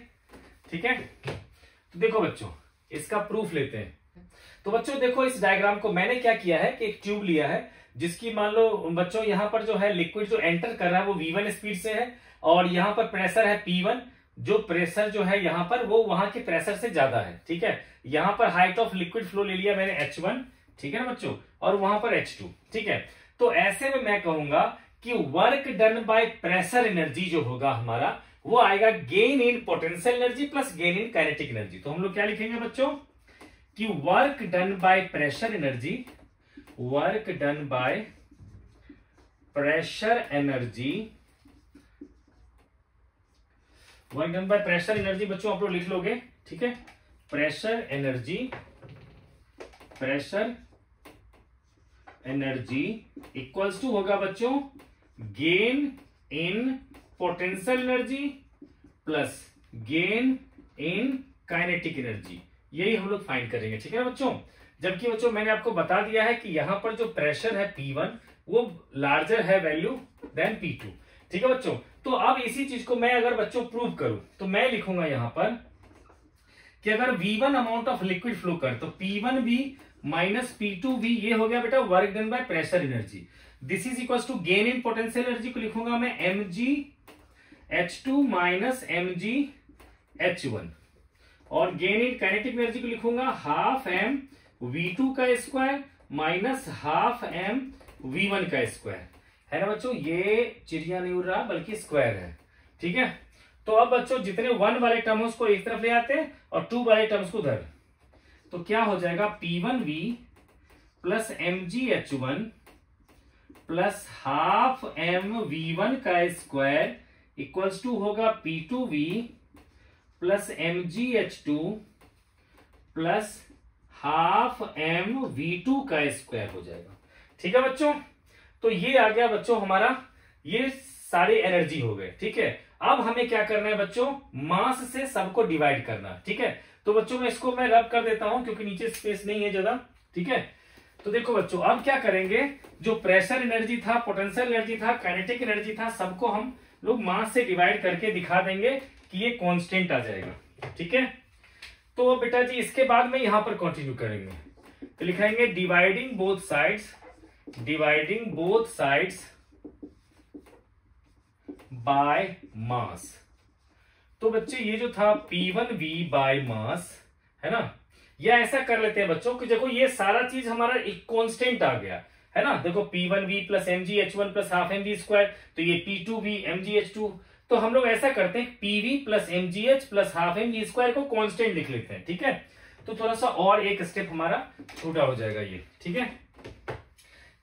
ठीक है, तो देखो बच्चों इसका प्रूफ लेते हैं। तो बच्चों देखो इस डायग्राम को मैंने क्या किया है कि एक ट्यूब लिया है जिसकी मान लो बच्चों यहाँ पर जो है लिक्विड जो एंटर कर रहा है वो V1 स्पीड से है, और यहाँ पर प्रेशर है P1। जो प्रेशर जो है यहाँ पर वो वहां के प्रेशर से ज्यादा है। ठीक है, यहाँ पर हाइट ऑफ लिक्विड फ्लो ले लिया मैंने H1, ठीक है ना बच्चों, और वहां पर H2। ठीक है, तो ऐसे में मैं कहूंगा कि work done by pressure energy जो होगा हमारा वो आएगा gain in potential energy plus gain in kinetic energy. तो हम लोग क्या लिखेंगे बच्चों कि work done by pressure energy, work done by pressure energy, work done by pressure energy बच्चों आप लोग लिख लोगे। ठीक है, pressure energy, pressure energy equals to होगा बच्चों gain in potential energy plus gain in kinetic energy. यही हम लोग फाइंड करेंगे। ठीक है ना बच्चों, जबकि बच्चों मैंने आपको बता दिया है कि यहां पर जो प्रेशर है P1 वो लार्जर है वैल्यू देन P2। ठीक है बच्चों, तो अब इसी चीज को मैं अगर बच्चों प्रूव करूं तो मैं लिखूंगा यहां पर कि अगर V1 amount of liquid flow कर तो P1V माइनस P2V ये हो गया बेटा work done by pressure energy. This is equal to gain in potential energy को लिखूंगा मैं mg H2 minus mg H1, और गेन इन काइनेटिक एनर्जी को लिखूंगा हाफ m V2 का square minus half m V1 का स्क्वायर। है ना बच्चों, ये चिड़िया नहीं उड़ रहा बल्कि स्क्वायर है। ठीक है, तो अब बच्चों जितने 1 वाले टर्म्स को एक तरफ ले आते हैं और 2 वाले टर्म्स को उधर, तो क्या हो जाएगा P1V plus mgH1 plus half m V1 का स्क्वायर इक्वल्स टू होगा P2V plus mgH2 plus half m V2 का स्क्वायर हो जाएगा। ठीक है बच्चों, तो ये आ गया बच्चों हमारा, ये सारे एनर्जी हो गए। ठीक है, अब हमें क्या करना है बच्चों, मास से सबको डिवाइड करना। ठीक है, तो बच्चों मैं इसको मैं रब कर देता हूं क्योंकि नीचे स्पेस नहीं है ज्यादा। ठीक है, तो देखो बच्चों अब क्या करेंगे, जो प्रेशर एनर्जी था, पोटेंशियल एनर्जी था, काइनेटिक एनर्जी था, सबको हम लोग मास से डिवाइड करके दिखा देंगे कि ये कांस्टेंट आ जाएगा। ठीक है, तो बेटा जी इसके बाद में यहां पर कंटिन्यू करेंगे, तो लिखाएंगे dividing both sides, dividing both sides by mass. तो बच्चे ये जो था P1V बाय मास है ना, या ऐसा कर लेते हैं बच्चों कि देखो ये सारा चीज हमारा एक कांस्टेंट आ गया है ना। देखो P1V plus mgH1 plus half mv square, तो ये P2V mgH2, तो हम लोग ऐसा करते हैं PV plus mgH plus half mv square को कांस्टेंट लिख लेते हैं। ठीक है, तो थोड़ा सा और एक स्टेप हमारा छोटा हो जाएगा ये। ठीक है,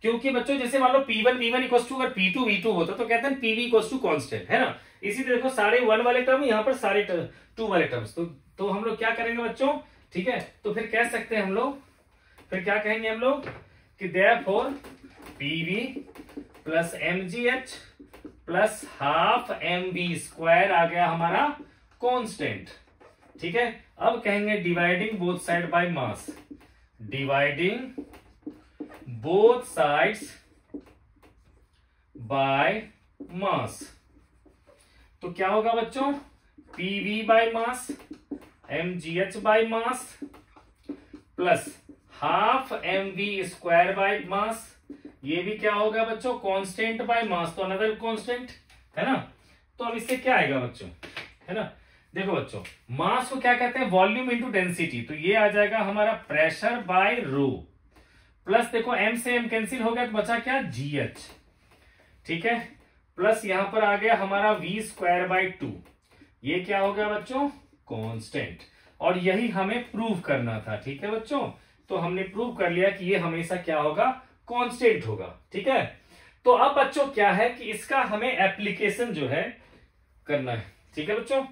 क्योंकि बच्चों जैसे मान लो P1 V1 इक्वल टू अगर P2 V2 होता तो कहते हैं PV इक्वल टू कांस्टेंट है ना। इसी तरह देखो सारे 1 वाले टर्म यहाँ पर सारे 2 वाले टर्म्स, तो हम लोग क्या करेंगे बच्चों। ठीक है, तो फिर कह सकते हैं हम लोग, फिर क्या कहेंगे हम लोग कि therefore PV plus mgH plus half mv square आ गया हमारा कांस्टेंट। ठीक है, अब कहेंगे dividing both side by mass, dividing both sides by mass, तो क्या होगा बच्चों PV by mass mgH by mass plus half mv square by mass, ये भी क्या होगा बच्चों कांस्टेंट बाय मास, तो अनदर कांस्टेंट है ना। तो अब इससे क्या आएगा बच्चों, है ना, देखो बच्चों मास को क्या कहते हैं वॉल्यूम इनटू डेंसिटी, तो ये आ जाएगा हमारा प्रेशर बाय रो, प्लस देखो m से m कैंसिल हो गया तो बचा क्या GH। ठीक है, प्लस यहां पर आ गया हमारा V स्क्वायर बाय 2, ये क्या हो गया बच्चों कांस्टेंट, और यही हमें प्रूव करना था। ठीक है बच्चों, तो हमने प्रूव कर लिया कि ये हमेशा क्या होगा, कांस्टेंट होगा। ठीक है, तो अब बच्चों क्या है कि इसका हमें एप्लीकेशन जो है करना है। ठीक है बच्चों,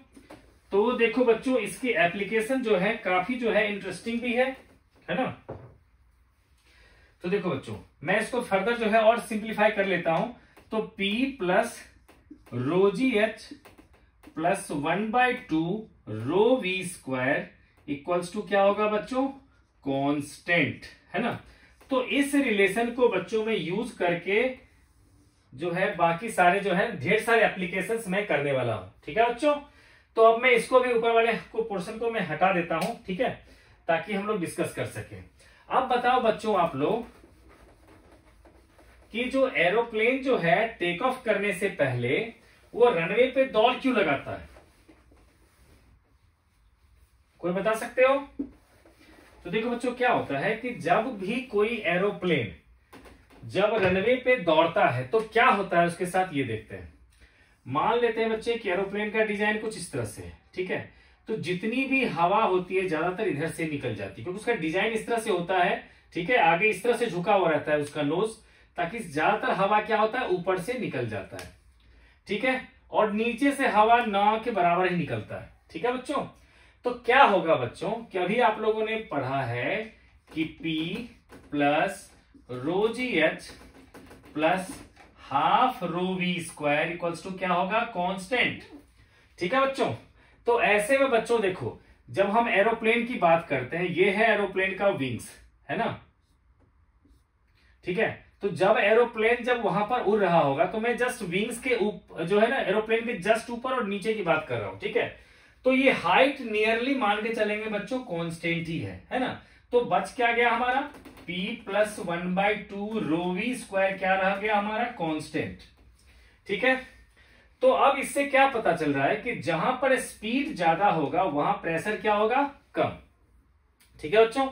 तो देखो बच्चों इसकी एप्लीकेशन जो है काफी जो है इंटरेस्टिंग भी है ना। तो देखो बच्चों मैं इसको फर्दर जो है और सिंप्लीफाई कर लेता हूं। तो P plus rho g h plus 1/2 rho v square equals to क्या होगा बच्चों, कांस्टेंट, है ना। तो इस रिलेशन को बच्चों में यूज करके जो है बाकी सारे जो है ढेर सारे एप्लीकेशंस मैं करने वाला हूं। ठीक है बच्चों, तो अब मैं इसको भी ऊपर वाले को पोर्शन को मैं हटा देता हूं। ठीक है, ताकि हम लोग डिस्कस कर सकें। अब बताओ बच्चों आप लोग कि जो एरोप्लेन जो है टेक ऑफ करने से पहले वो रनवे पे दौड़ क्यों लगाता है, कोई बता सकते हो? तो देखो बच्चों क्या होता है कि जब भी कोई एरोप्लेन जब रनवे पे दौड़ता है तो क्या होता है उसके साथ, ये देखते हैं। मान लेते हैं बच्चे कि एरोप्लेन का डिजाइन कुछ इस तरह से है। ठीक है, तो जितनी भी हवा होती है ज्यादातर इधर से निकल जाती है, क्योंकि उसका डिजाइन इस तरह से होता है। ठीक है, आगे इस तरह से झुका हुआ रहता है उसका नोज, ताकि ज्यादातर हवा क्या होता है ऊपर से निकल जाता है। ठीक है, और नीचे से हवा ना के बराबर ही निकलता है। ठीक है बच्चों, तो क्या होगा बच्चों कि अभी आप लोगों ने पढ़ा है कि P plus rho g h plus half rho v square equals to क्या होगा, कांस्टेंट। ठीक है बच्चों, तो ऐसे में बच्चों देखो जब हम एरोप्लेन की बात करते हैं, ये है एरोप्लेन का विंग्स, है ना। ठीक है, तो जब एरोप्लेन जब वहां पर उड़ रहा होगा तो मैं जस्ट विंग्स के ऊपर जो है ना एरोप्लेन के जस्ट ऊपर और नीचे की बात कर रहा हूं। ठीक है, तो ये हाइट नियरली मान के चलेंगे बच्चों कांस्टेंट ही है ना। तो बच क्या गया हमारा, P plus 1/2 rho v square क्या रह गया हमारा, कांस्टेंट। ठीक है, तो अब इससे क्या पता चल रहा है कि जहां पर स्पीड ज्यादा होगा वहां प्रेशर क्या होगा, कम। ठीक है बच्चों,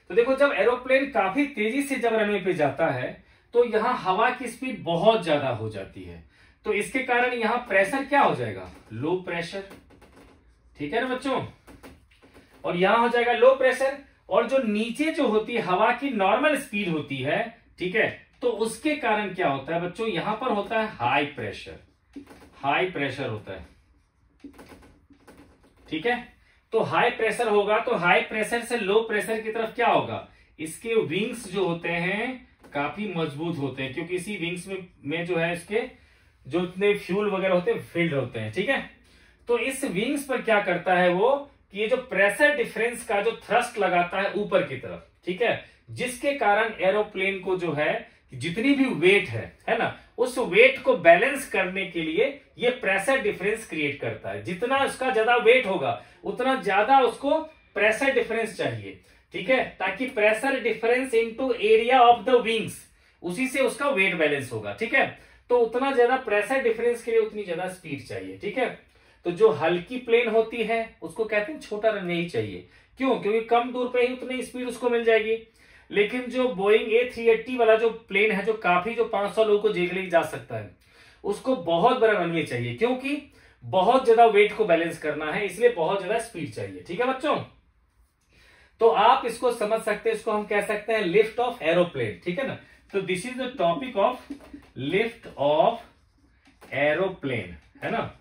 तो देखो जब एरोप्लेन काफी तेजी से जब रनवे पे जाता है तो यहां हवा की स्पीड बहुत ज्यादा हो जाती है, तो इसके कारण यहां प्रेशर क्या हो जाएगा, लो प्रेशर। ठीक है ना बच्चों, और यहां हो जाएगा लो प्रेशर, और जो नीचे जो होती है हवा की नॉर्मल स्पीड होती है, ठीक है, तो उसके कारण क्या होता है बच्चों, यहां पर होता है हाई प्रेशर, हाई प्रेशर होता है। ठीक है, तो हाई प्रेशर होगा तो हाई प्रेशर से लो प्रेशर की तरफ क्या होगा, इसके विंग्स जो होते हैं काफी मजबूत होते हैं, क्योंकि इसी विंग्स में जो है इसके जो इतने फ्यूल वगैरह होते हैं फिल्ड होते हैं। ठीक है, तो इस विंग्स पर क्या करता है वो कि ये जो प्रेशर डिफरेंस का जो थ्रस्ट लगाता है ऊपर की तरफ, ठीक है, जिसके कारण एरोप्लेन को जो है जितनी भी वेट है ना, उस वेट को बैलेंस करने के लिए ये प्रेशर डिफरेंस क्रिएट करता है। जितना उसका ज्यादा वेट होगा उतना ज्यादा उसको प्रेशर डिफरेंस चाहिए। ठीक है, ताकि pressure difference into area of the wings, उसी से उसका वेट बैलेंस होगा। ठीक है, तो उतना ज्यादा प्रेशर डिफरेंस के लिए उतनी ज्यादा स्पीड चाहिए। ठीक है, तो जो हल्की प्लेन होती है उसको कहते हैं छोटा रनवे ही चाहिए। क्यों, क्योंकि कम दूर पे ही उतनी स्पीड उसको मिल जाएगी। लेकिन जो बोइंग A380 वाला जो प्लेन है जो काफी जो 500 लोगों को झेल जा सकता है, उसको बहुत बड़ा रनवे चाहिए, क्योंकि बहुत ज्यादा वेट को बैलेंस करना है, इसलिए बहुत ज्यादा स्पीड चाहिए। ठीक है बच्चों, तो आप इसको समझ सकते हैं, इसको हम कह सकते हैं लिफ्ट ऑफ एरोप्लेन। ठीक है ना, तो this is the topic of lift of aeroplane, है ना।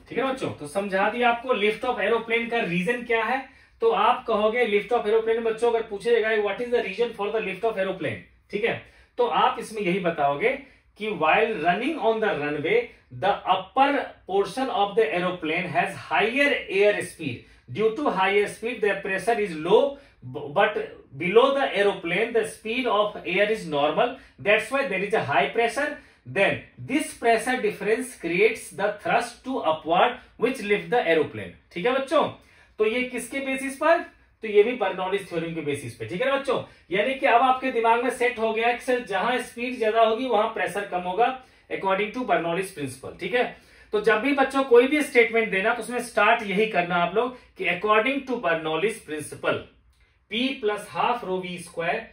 ठीक है बच्चों, तो समझा दिया आपको लिफ्ट ऑफ एरोप्लेन का रीजन क्या है। तो आप कहोगे लिफ्ट ऑफ एरोप्लेन, बच्चों अगर पूछेगा what is the reason for the lift of aeroplane, ठीक है, तो आप इसमें यही बताओगे कि while running on the runway the upper portion of the aeroplane has higher air speed. Due to higher speed the pressure is low, but below the aeroplane the speed of air is normal, that's why there is a high pressure. Then this pressure difference creates the thrust to upward which lift the aeroplane. ठीक है बच्चों, तो ये किसके basis पर, तो ये भी बर्नौलीज थ्योरम के बेसिस पे। ठीक है ना बच्चों, यानी कि अब आपके दिमाग में सेट हो गया कि सर जहां स्पीड ज्यादा होगी वहां प्रेशर कम होगा अकॉर्डिंग टू बर्नौलीज प्रिंसिपल। ठीक है, तो जब भी बच्चों कोई भी स्टेटमेंट देना तो उसमें स्टार्ट यही करना आप लोग कि according to Bernoulli's principle P plus half rho v square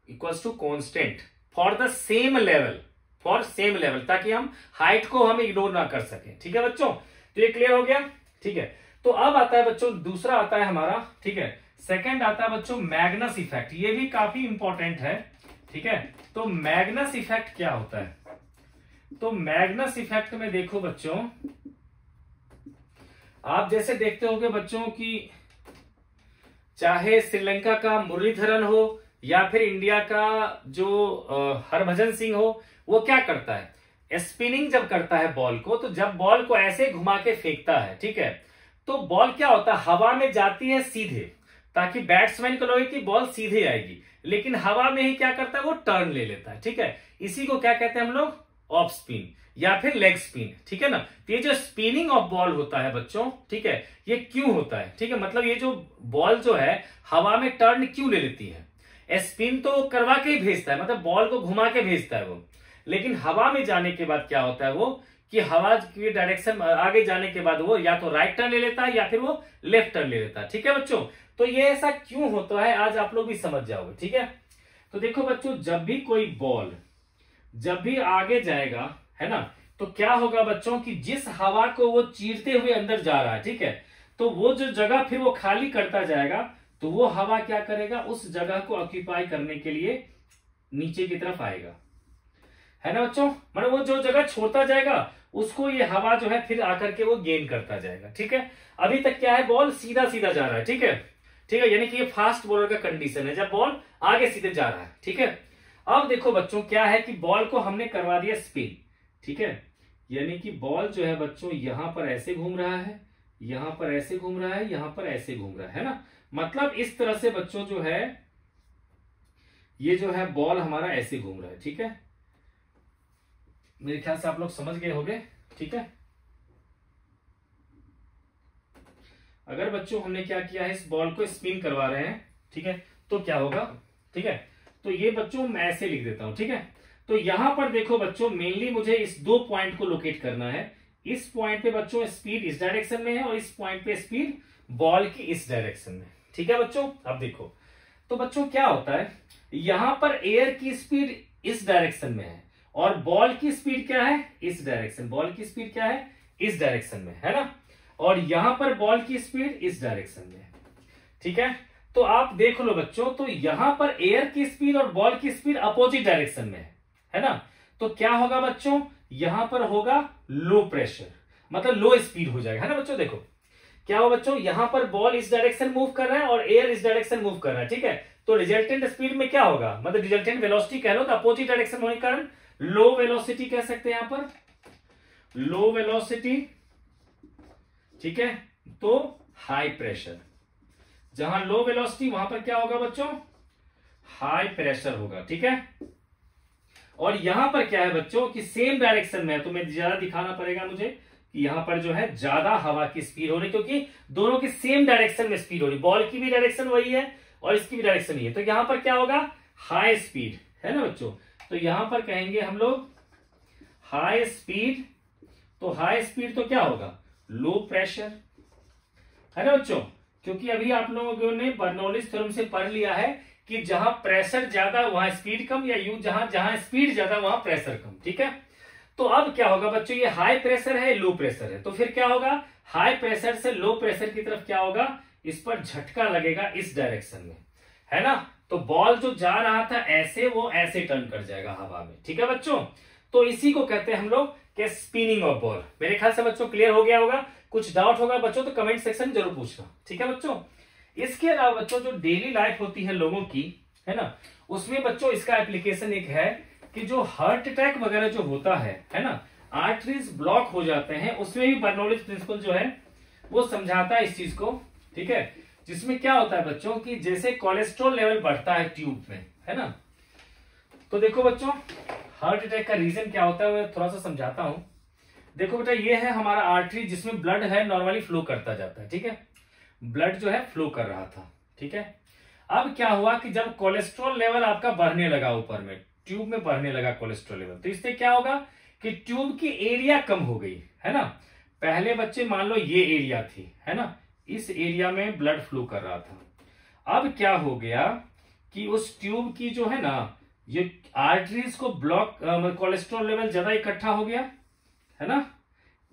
equals to constant for the same level, for same level, ताकि हम हाइट को हम इग्नोर ना कर सकें। ठीक है बच्चों, तो ये क्लियर हो गया। ठीक है, तो अब आता है बच्चों दूसरा आता है हमारा, ठीक है, सेकंड आता है बच्चों मैग्नस इफेक्ट, ये भी काफी इंपॉर्टेंट है, ठीक है। तो मैग्नस इफेक्ट क्या होता है? तो मैग्नस इफेक्ट में देखो बच्चों, आप जैसे देखते होंगे बच्चों कि चाहे श्रीलंका का मुरलीधरन हो या फिर इंडिया का जो हरभजन सिंह हो, वो क्या करता है, स्पिनिंग जब करता है बॉल को, तो जब बॉल को ऐसे घुमा के फेंकता है, ठीक है, तो बॉल क्या होता है, हवा में जाती है सीधे, ताकि बैट्समैन को लगे कि बॉल सीधे आएगी, लेकिन हवा में ही क्या करता है, वो टर्न ले लेता है, ठीक है। इसी को क्या कहते हैं हम लोग, ऑफ स्पिन या फिर लेग स्पिन, ठीक है ना। तो ये जो स्पिनिंग ऑफ बॉल होता है बच्चों, ठीक है, ये क्यों होता है, ठीक है, मतलब ये जो बॉल जो है हवा में टर्न क्यों ले लेती है, स्पिन तो करवा के ही भेजता है, मतलब बॉल को घुमा के भेजता है वो, लेकिन हवा में जाने के बाद क्या होता है वो, कि हवा की डायरेक्शन आगे जाने के बाद वो या तो राइट टर्न ले लेता है या फिर वो लेफ्ट टर्न ले लेता है, ठीक है बच्चों। तो ये ऐसा क्यों होता है आज आप लोग भी समझ जाओगे, ठीक है। तो देखो बच्चों, जब भी कोई बॉल जब भी आगे जाएगा, है ना, तो क्या होगा बच्चों कि जिस हवा को वो चीरते हुए अंदर जा रहा है, ठीक है, तो वो जो जगह फिर वो खाली करता जाएगा, तो वो हवा क्या करेगा, उस जगह को ऑक्यूपाई करने के लिए नीचे की तरफ आएगा, है ना बच्चों। मतलब वो जो जगह छोड़ता जाएगा उसको ये हवा जो है फिर आकर के वो गेन करता जाएगा, ठीक है। अभी तक क्या है, बॉल सीधा सीधा जा रहा है, ठीक है, ठीक है, यानी कि ये फास्ट बॉलर का कंडीशन है, जब बॉल आगे सीधे जा रहा है, ठीक है। अब देखो बच्चों क्या है कि बॉल को हमने करवा दिया स्पिन, ठीक है, यानी कि बॉल जो है बच्चों यहां पर ऐसे घूम रहा है, यहां पर ऐसे घूम रहा है, यहां पर ऐसे घूम रहा है ना, मतलब इस तरह से बच्चों जो है ये जो है बॉल हमारा ऐसे घूम रहा है, ठीक है। मेरे ख्याल से आप लोग समझ गए होंगे, ठीक है। अगर बच्चों हमने क्या किया है, इस बॉल को स्पिन करवा रहे हैं, ठीक है, तो क्या होगा, ठीक है। तो ये बच्चों मैं ऐसे लिख देता हूं, ठीक है। तो यहां पर देखो बच्चों, मेनली मुझे इस दो पॉइंट को लोकेट करना है। इस पॉइंट पे बच्चों स्पीड इस डायरेक्शन में है और इस पॉइंट पे स्पीड बॉल की इस डायरेक्शन में, ठीक है बच्चों। अब देखो, तो बच्चों क्या होता है, यहां पर एयर की स्पीड इस डायरेक्शन में है और बॉल की स्पीड क्या है, इस डायरेक्शन, बॉल की स्पीड क्या है, इस डायरेक्शन में, है ना, और यहां पर बॉल की स्पीड इस डायरेक्शन में, ठीक है। तो आप देख लो बच्चों, तो यहां पर एयर की स्पीड और बॉल की स्पीड अपोजिट डायरेक्शन में है ना। तो क्या होगा बच्चों, यहां पर होगा लो प्रेशर, मतलब लो स्पीड हो जाएगा, है ना बच्चों। देखो क्या हो बच्चों, यहां पर बॉल इस डायरेक्शन मूव कर रहा है और एयर इस डायरेक्शन मूव कर रहा है, ठीक है। तो रिजल्टेंट स्पीड में क्या होगा, मतलब रिजल्टेंट वेलोसिटी कह लो, तो अपोजिट डायरेक्शन होने के कारण लो वेलोसिटी कह सकते हैं यहां पर, लो वेलोसिटी, ठीक है। तो हाई प्रेशर, जहां लो वेलोसिटी वहां पर क्या होगा बच्चों, हाई प्रेशर होगा, ठीक है। और यहां पर क्या है बच्चों कि सेम डायरेक्शन में है, तो मैं ज्यादा दिखाना पड़ेगा मुझे कि यहां पर जो है ज्यादा हवा की स्पीड हो रही, क्योंकि दोनों की सेम डायरेक्शन में स्पीड हो रही, बॉल की भी डायरेक्शन वही है और इसकी भी डायरेक्शन ही है। तो यहां पर क्या होगा, हाई स्पीड, है ना बच्चों। तो यहां पर कहेंगे हम लोग हाई स्पीड, तो हाई स्पीड तो क्या होगा, लो प्रेशर, है ना बच्चों। क्योंकि अभी आप लोगों ने बर्नौलीज थ्योरम से पढ़ लिया है कि जहां प्रेशर ज्यादा वहां स्पीड कम, या यू जहां जहां स्पीड ज्यादा वहां प्रेशर कम, ठीक है। तो अब क्या होगा बच्चों, ये हाई प्रेशर है, लो प्रेशर है, तो फिर क्या होगा, हाई प्रेशर से लो प्रेशर की तरफ क्या होगा, इस पर झटका लगेगा इस डायरेक्शन में, है ना। तो बॉल जो जा रहा था ऐसे, वो ऐसे टर्न कर जाएगा हवा में, ठीक है बच्चों। तो इसी को कहते हैं हम लोग कि स्पिनिंग ऑफ बॉल। मेरे ख्याल से बच्चों क्लियर हो गया होगा। कुछ डाउट होगा बच्चों तो कमेंट सेक्शन में जरूर पूछना, ठीक है बच्चों। इसके अलावा बच्चों जो डेली लाइफ होती है लोगों की, है ना, उसमें बच्चों इसका एप्लीकेशन एक है कि जो हार्ट अटैक वगैरह जो होता है ना, आर्टरीज ब्लॉक हो जाते हैं, उसमें भी बर्नौलीज प्रिंसिपल जो है वो समझाता है इस चीज को, ठीक है। जिसमें क्या होता है बच्चों कि जैसे कोलेस्ट्रॉल लेवल बढ़ता है ट्यूब में, है ना, तो देखो बच्चों हार्ट अटैक का रीजन क्या होता है मैं थोड़ा सा समझाता हूं। देखो बेटा, ये है हमारा आर्टरी जिसमें ब्लड है नॉर्मली फ्लो करता जाता है, ठीक है, ब्लड जो है फ्लो कर रहा था, ठीक है। अब क्या हुआ कि जब कोलेस्ट्रॉल लेवल आपका बढ़ने लगा, ऊपर में ट्यूब में बढ़ने लगा कोलेस्ट्रॉल लेवल, तो इससे क्या होगा कि ट्यूब की एरिया कम हो गई, है ना। पहले बच्चे मान लो ये एरिया थी, है ना, इस एरिया में ब्लड फ्लो कर रहा था। अब क्या हो गया कि उस ट्यूब की जो है ना, ये आर्टरीज को ब्लॉक, कोलेस्ट्रॉल लेवल ज्यादा इकट्ठा हो गया, है ना,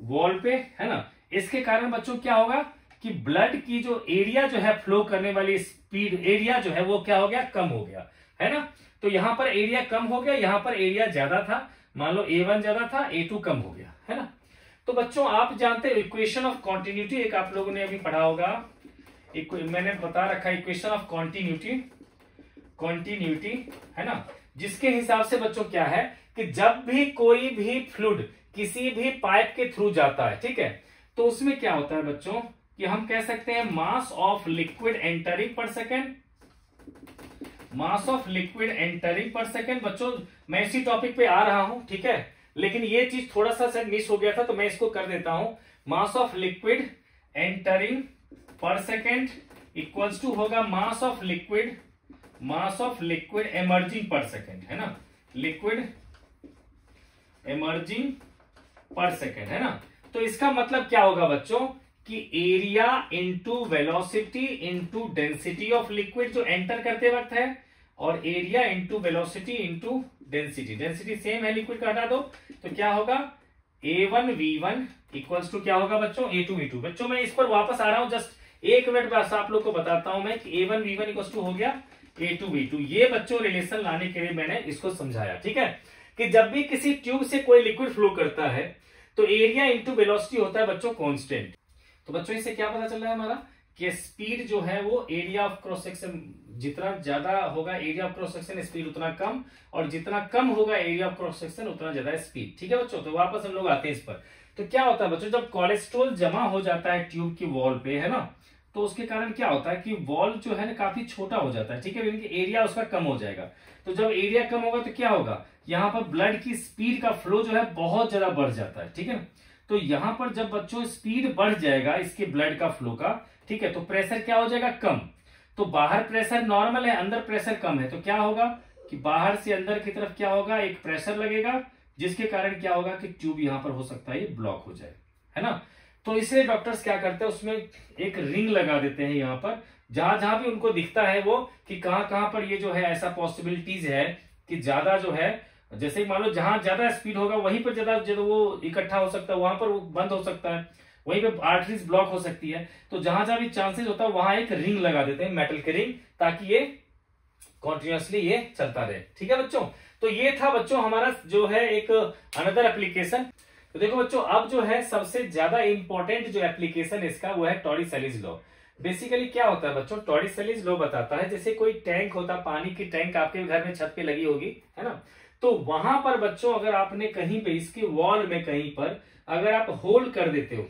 वॉल पे, है ना। इसके कारण बच्चों क्या होगा कि ब्लड की जो एरिया जो है फ्लो करने वाली स्पीड, एरिया जो है वो क्या हो गया, कम हो गया, है ना। तो यहां पर एरिया कम हो गया, यहां पर एरिया ज्यादा था, मान लो A1 ज्यादा था, A2 कम हो गया, है ना। तो बच्चों आप जानते हो इक्वेशन ऑफ कॉन्टिन्यूटी, एक आप लोगों ने अभी पढ़ा होगा, मैंने बता रखा है इक्वेशन ऑफ कॉन्टिन्यूटी, है ना, जिसके हिसाब से बच्चों क्या है कि जब भी कोई भी फ्लूइड किसी भी पाइप के थ्रू जाता है, ठीक है, तो उसमें क्या होता है बच्चों कि हम कह सकते हैं मास ऑफ लिक्विड एंटरिंग पर second, mass of liquid entering पर सेकेंड। बच्चों मैं इसी टॉपिक पे आ रहा हूं, ठीक है, लेकिन ये चीज थोड़ा सा शायद मिस हो गया था, तो मैं इसको कर देता हूं। मास ऑफ लिक्विड एंटरिंग पर सेकेंड इक्वल्स टू होगा मास ऑफ लिक्विड एमर्जिंग पर सेकेंड, है ना, लिक्विड एमर्जिंग पर सेकेंड, है ना। तो इसका मतलब क्या होगा बच्चों कि area into velocity into density of liquid जो एंटर करते वक्त है, और area into velocity into density, density same है लिक्विड का, हटा दो, तो क्या होगा A1V1 इक्वल्स टू क्या होगा बच्चों A2V2। बच्चों मैं इस पर वापस आ रहा हूं, जस्ट 1 मिनट बस आप लोग को बताता हूं मैं कि A1V1 इक्वल्स टू हो गया A2V2। ये बच्चों रिलेशन लाने के लिए मैंने इसको समझाया, ठीक है, कि जब भी किसी ट्यूब से कोई लिक्विड फ्लो करता है तो एरिया इंटू वेलोसिटी होता है बच्चों कांस्टेंट। तो बच्चों इससे क्या पता चल रहा है हमारा कि स्पीड जो है वो एरिया ऑफ क्रॉस सेक्शन, जितना ज्यादा होगा area of cross section speed उतना कम, और जितना कम होगा एरिया ऑफ क्रॉस सेक्शन उतना ज्यादा स्पीड, ठीक है बच्चों। तो वापस हम लोग आते हैं इस पर। तो क्या होता है बच्चों, जब कोलेस्ट्रॉल जमा हो जाता है ट्यूब की वॉल पे, है ना, तो उसके कारण क्या होता है कि वॉल जो है ना काफी छोटा हो जाता है, ठीक है, यानी कि एरिया उसका कम हो जाएगा। तो जब एरिया कम होगा तो क्या होगा, यहाँ पर ब्लड की स्पीड का फ्लो जो है बहुत ज्यादा बढ़ जाता है, ठीक है। तो यहां पर जब बच्चों स्पीड बढ़ जाएगा इसके ब्लड का फ्लो का, ठीक है, तो प्रेशर क्या हो जाएगा, कम। तो बाहर प्रेशर नॉर्मल है, अंदर प्रेशर कम है, तो क्या होगा कि बाहर से अंदर की तरफ क्या होगा, एक प्रेशर लगेगा, जिसके कारण क्या होगा कि ट्यूब यहां पर हो सकता है ये ब्लॉक हो जाए, है ना। तो इसलिए डॉक्टर्स क्या करते हैं, उसमें एक रिंग लगा देते हैं यहाँ पर, जहां जहां भी उनको दिखता है वो कि कहां पर ये जो है ऐसा पॉसिबिलिटीज है कि ज्यादा जो है, जैसे मान लो जहां ज्यादा स्पीड होगा वहीं पर ज्यादा जो वो इकट्ठा हो सकता है, वहां पर वो बंद हो सकता है, वहीं पे आर्टरीज ब्लॉक हो सकती है। तो जहां जहां भी चांसेस होता है वहां एक रिंग लगा देते हैं, मेटल के रिंग, ताकि ये कॉन्टिन्यूसली ये चलता रहे, ठीक है बच्चों। तो ये था बच्चों हमारा जो है एक अनदर एप्लीकेशन। तो देखो बच्चों अब जो है सबसे ज्यादा इंपॉर्टेंट जो एप्लीकेशन इसका वो है टॉरिसेलिस लॉ। बेसिकली क्या होता है बच्चों, टॉरिसेलिस लॉ बताता है जैसे कोई टैंक होता, पानी की टैंक आपके घर में छत पे लगी होगी, है ना, तो वहां पर बच्चों अगर आपने कहीं पे इसकी वॉल में कहीं पर अगर आप होल्ड कर देते हो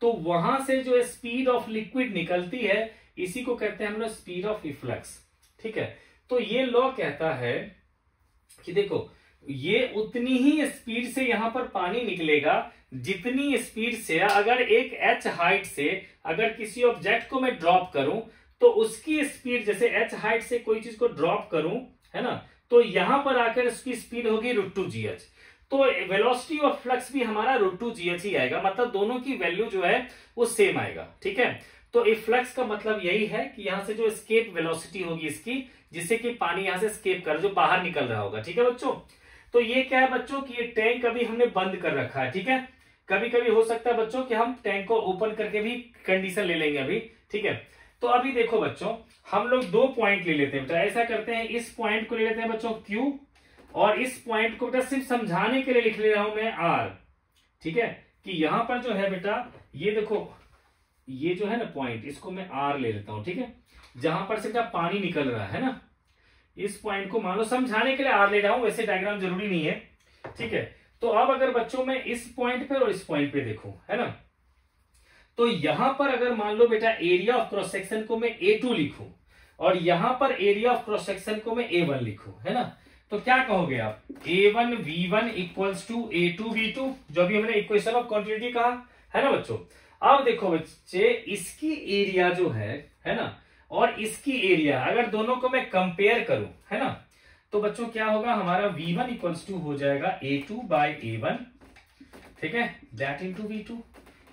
तो वहां से जो स्पीड ऑफ लिक्विड निकलती है इसी को कहते हैं हम लोग स्पीड ऑफ इफ्लक्स, ठीक है। तो ये लॉ कहता है कि देखो ये उतनी ही स्पीड से यहां पर पानी निकलेगा जितनी स्पीड से अगर एक h हाइट से अगर किसी ऑब्जेक्ट को मैं ड्रॉप करूं तो उसकी स्पीड, जैसे h हाइट से कोई चीज को ड्रॉप करूं, है ना, तो यहां पर आकर उसकी स्पीड होगी √2gh। तो वेलोसिटी ऑफ फ्लक्स भी हमारा √2gh ही आएगा, मतलब दोनों की वैल्यू जो है वो सेम आएगा, ठीक है। तो फ्लक्स का मतलब यही है कि यहां से जो स्केप वेलोसिटी होगी इसकी, जिससे कि पानी यहां से स्केप कर जो बाहर निकल रहा होगा, ठीक है बच्चों। तो ये क्या है बच्चों कि ये टैंक अभी हमने बंद कर रखा है, ठीक है। कभी कभी हो सकता है बच्चों कि हम टैंक को ओपन करके भी कंडीशन ले लेंगे अभी, ठीक है। तो अभी देखो बच्चों हम लोग 2 पॉइंट ले लेते हैं बेटा, ऐसा करते हैं, इस पॉइंट को ले लेते हैं बच्चों Q, और इस पॉइंट को बेटा सिर्फ समझाने के लिए लिख ले रहा हूं मैं R, ठीक है, कि यहां पर जो है बेटा ये देखो ये जो है ना पॉइंट, इसको मैं R ले लेता हूं, ठीक है, जहां पर से बेटा पानी निकल रहा है ना, इस पॉइंट को मान लो समझाने के लिए R ले रहा हूं, वैसे डायग्राम जरूरी नहीं है, ठीक है। तो अब अगर बच्चों मैं इस पॉइंट पे और इस पॉइंट पे देखूं, है ना, तो यहां पर अगर मान लो बेटा एरिया ऑफ क्रॉस सेक्शन को मैं A2 लिखूं और यहां पर एरिया ऑफ क्रॉस सेक्शन को मैं A1 लिखूं, है ना, तो क्या कहोगे आप, A1V1 इक्वल्स टू A2V2, जो अभी हमने इक्वेशन ऑफ क्वांटिटी कहा, है ना बच्चों। अब देखो बच्चे इसकी एरिया जो है ना, और इसकी एरिया अगर दोनों को मैं कंपेयर करूं, है ना, तो बच्चों क्या होगा हमारा V1 इक्वल्स टू हो जाएगा A2/A1, ठीक है, दैट इंटू V2,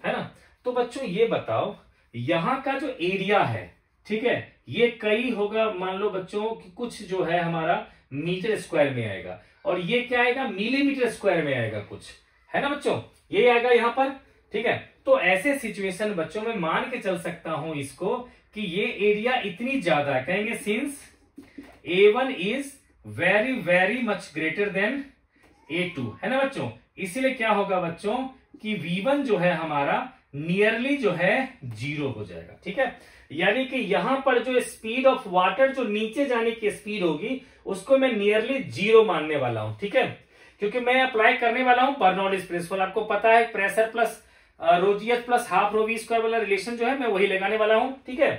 है ना। तो बच्चों ये बताओ यहां का जो एरिया है, ठीक है, ये कई होगा, मान लो बच्चों कि कुछ जो है हमारा मीटर स्क्वायर में आएगा, और ये क्या आएगा मिलीमीटर स्क्वायर में आएगा कुछ, है ना बच्चों, ये आएगा यहां पर, ठीक है। तो ऐसे सिचुएशन बच्चों में मान के चल सकता हूं इसको कि ये एरिया इतनी ज्यादा है, कहेंगे since A1 is very very much greater than A2, है ना बच्चों। इसीलिए क्या होगा बच्चों कि V1 जो है हमारा नियरली जो है 0 हो जाएगा, ठीक है। यानी कि यहां पर जो स्पीड ऑफ वाटर जो नीचे जाने की स्पीड होगी उसको मैं नियरली 0 मानने वाला हूं, ठीक है। क्योंकि मैं अप्लाई करने वाला हूं बर्नौलीज प्रिंसिपल। आपको पता है pressure plus ρgh plus half ρv square वाला रिलेशन जो है मैं वही लगाने वाला हूं, ठीक है।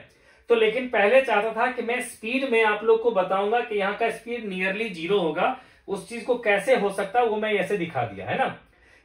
तो लेकिन पहले चाहता था कि मैं स्पीड में आप लोग को बताऊंगा कि यहाँ का स्पीड नियरली 0 होगा। उस चीज को कैसे हो सकता है वो मैं ऐसे दिखा दिया, है ना,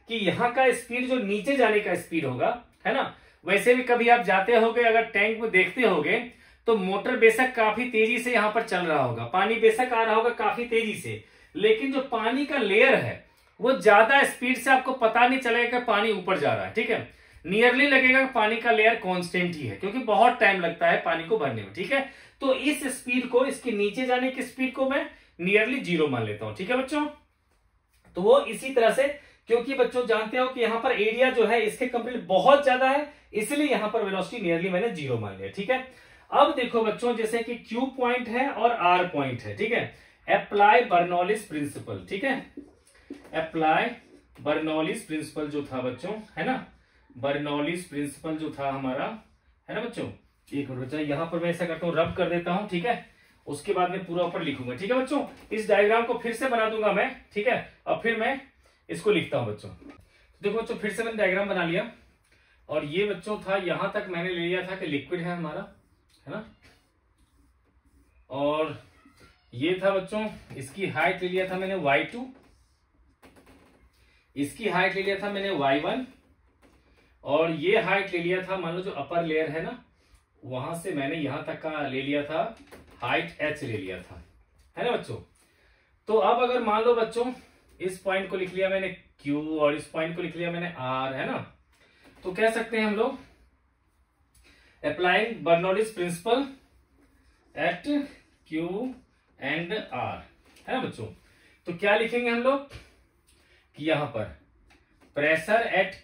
कि यहाँ का स्पीड जो नीचे जाने का स्पीड होगा, है ना। वैसे भी कभी आप जाते होगे अगर टैंक में देखते होगे तो मोटर बेशक काफी तेजी से यहाँ पर चल रहा होगा, पानी बेशक आ रहा होगा काफी तेजी से, लेकिन जो पानी का लेयर है वो ज्यादा स्पीड से आपको पता नहीं चलेगा कि पानी ऊपर जा रहा है, ठीक है। नियरली लगेगा कि पानी का लेयर कांस्टेंट ही है, क्योंकि बहुत टाइम लगता है पानी को भरने में, ठीक है। तो इस स्पीड को, इसके नीचे जाने की स्पीड को मैं नियरली 0 मान लेता हूं, ठीक है बच्चों। तो वो इसी तरह से, क्योंकि बच्चों जानते हो कि यहां पर एरिया जो है इसके कंप्लीट बहुत ज्यादा है, इसलिए यहां पर वेलोसिटी नियरली मैंने 0 मान लिया, ठीक है। अब देखो बच्चों, जैसे कि Q पॉइंट है और R पॉइंट है, ठीक है। अप्लाई बर्नौलीज प्रिंसिपल, ठीक है। अप्लाई बर्नौलीज प्रिंसिपल जो था बच्चों, है ना, बर्नौलीज प्रिंसिपल जो था हमारा, है ना बच्चों। एक मिनट बच्चा, यहां पर मैं ऐसा करता हूं, रब कर देता हूं, ठीक है। उसके बाद में पूरा ऊपर लिखूंगा, ठीक है बच्चों। इस डायग्राम को फिर से बना दूंगा मैं, ठीक है, और फिर मैं इसको लिखता हूं बच्चों। देखो बच्चों, फिर से मैंने डायग्राम बना लिया और ये बच्चों था, यहां तक मैंने ले लिया था कि लिक्विड है हमारा, है ना। और ये था बच्चों, इसकी हाइट ले लिया था मैंने y2, इसकी हाइट ले लिया था मैंने y1, और ये हाइट ले लिया था, मान लो जो अपर लेयर है ना, वहां से मैंने यहां तक का ले लिया था, हाइट h ले लिया था, है ना बच्चों। तो अब अगर मान लो बच्चों इस पॉइंट को लिख लिया मैंने Q और इस पॉइंट को लिख लिया मैंने R, है ना, तो कह सकते हैं हम लोग applying Bernoulli's principle at Q and R, है ना बच्चों। तो क्या लिखेंगे हम लोग कि यहां पर प्रेशर एट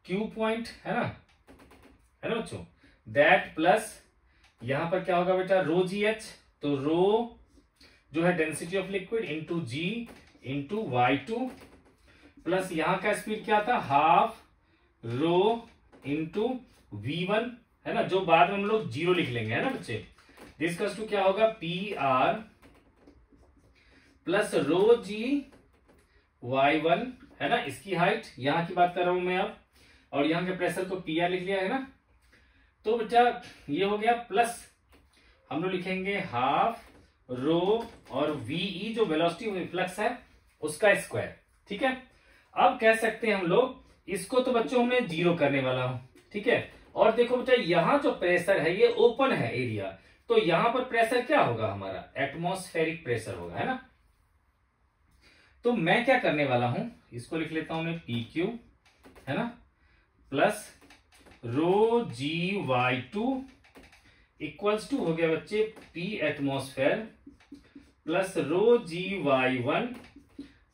Q पॉइंट, है ना बच्चों, दैट प्लस यहां पर क्या होगा बेटा ρgh, तो रो जो है density of liquid into G into y2, plus यहां का स्पीड क्या था, हाफ रो इंटू V1, है ना, जो बाद में हम लोग 0 लिख लेंगे, है ना बच्चे। दिस टू क्या होगा PR प्लस रो जी y1, है ना, इसकी हाइट यहां की बात कर रहा हूं मैं अब, और यहां के प्रेशर को PR लिख लिया, है ना। तो बेटा ये हो गया, प्लस हम लोग लिखेंगे हाफ रो और VE जो वेलोसिटी ऑफ रिफ्लक्स है उसका स्क्वायर, ठीक है। अब कह सकते हैं हम लोग इसको, तो बच्चों हमने 0 करने वाला हूं, ठीक है। और देखो बेटा यहां जो प्रेशर है ये ओपन है एरिया, तो यहां पर प्रेशर क्या होगा हमारा, एटमॉस्फेरिक प्रेशर होगा, है ना। तो मैं क्या करने वाला हूं, इसको लिख लेता हूं मैं PQ, है ना, plus row GY2 equals to हो गया बच्चे P एटमॉस्फेयर प्लस रो GY1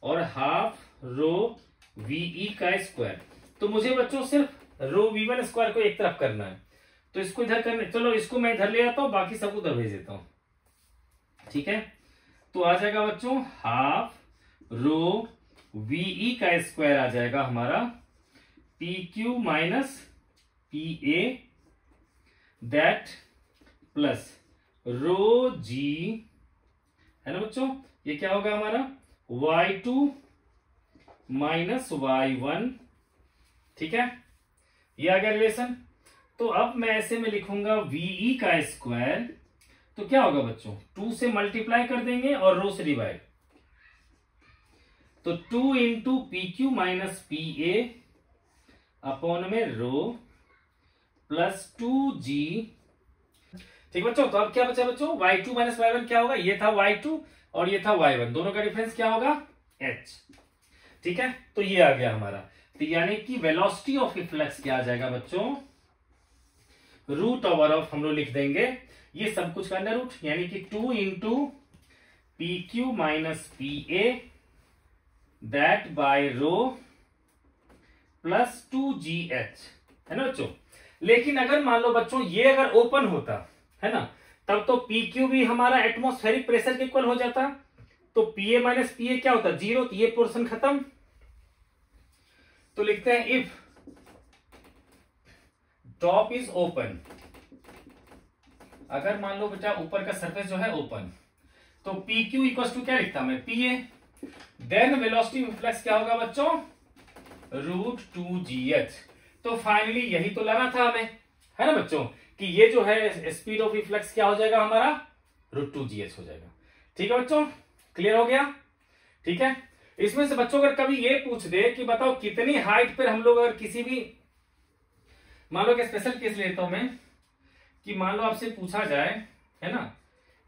और हाफ रो VE का स्क्वायर। तो मुझे बच्चों सिर्फ रो V1 स्क्वायर को एक तरफ करना है, तो इसको इधर करने, चलो इसको मैं इधर ले आता हूं, बाकी सबको उधर भेज देता हूं, ठीक है। तो आ जाएगा बच्चों हाफ रो VE का स्क्वायर आ जाएगा हमारा PQ minus PA that plus row G, है ना बच्चों, ये क्या होगा हमारा y2 माइनस y1, ठीक है, ये आ गया रिलेशन। तो अब मैं ऐसे में लिखूंगा VE का स्क्वायर, तो क्या होगा बच्चों 2 से मल्टीप्लाई कर देंगे और रो से डिवाइड, तो 2 into PQ minus PA upon में रो प्लस 2G, ठीक बच्चों। तो अब क्या बचा बच्चों, y2 माइनस y1 क्या होगा, ये था y2 और ये था y1, दोनों का डिफरेंस क्या होगा h, ठीक है। तो ये आ गया हमारा, तो यानी कि वेलोसिटी ऑफ रिफ्लक्स क्या आ जाएगा बच्चों, रूट ओवर ऑफ हम लोग लिख देंगे ये सब कुछ का अंडर रूट, यानी कि 2 into PQ minus PA that by rho plus 2GH, है ना बच्चों। लेकिन अगर मान लो बच्चों ये अगर ओपन होता है ना, तब तो PQ भी हमारा एटमॉस्फेरिक प्रेशर के इक्वल हो जाता, तो PA माइनस PA क्या होता, 0, तो ये पोर्शन खत्म। तो लिखते हैं इफ टॉप इज ओपन, अगर मान लो बेटा ऊपर का सरफेस जो है ओपन, तो PQ इक्वल टू क्या लिखता मैं, PA, then velocity of flux क्या होगा बच्चों, √2gh। तो फाइनली यही तो लाना था हमें, है ना बच्चों, कि ये जो है स्पीड ऑफ रिफ्लेक्स क्या हो जाएगा हमारा, √2gh हो जाएगा। ठीक है बच्चों, क्लियर हो गया। ठीक है, इसमें से बच्चों अगर कभी ये पूछ दे कि बताओ कितनी हाइट पर हम लोग अगर किसी भी, मान लो कि स्पेशल केस लेता हूं मैं, कि मान लो आपसे पूछा जाए, है ना,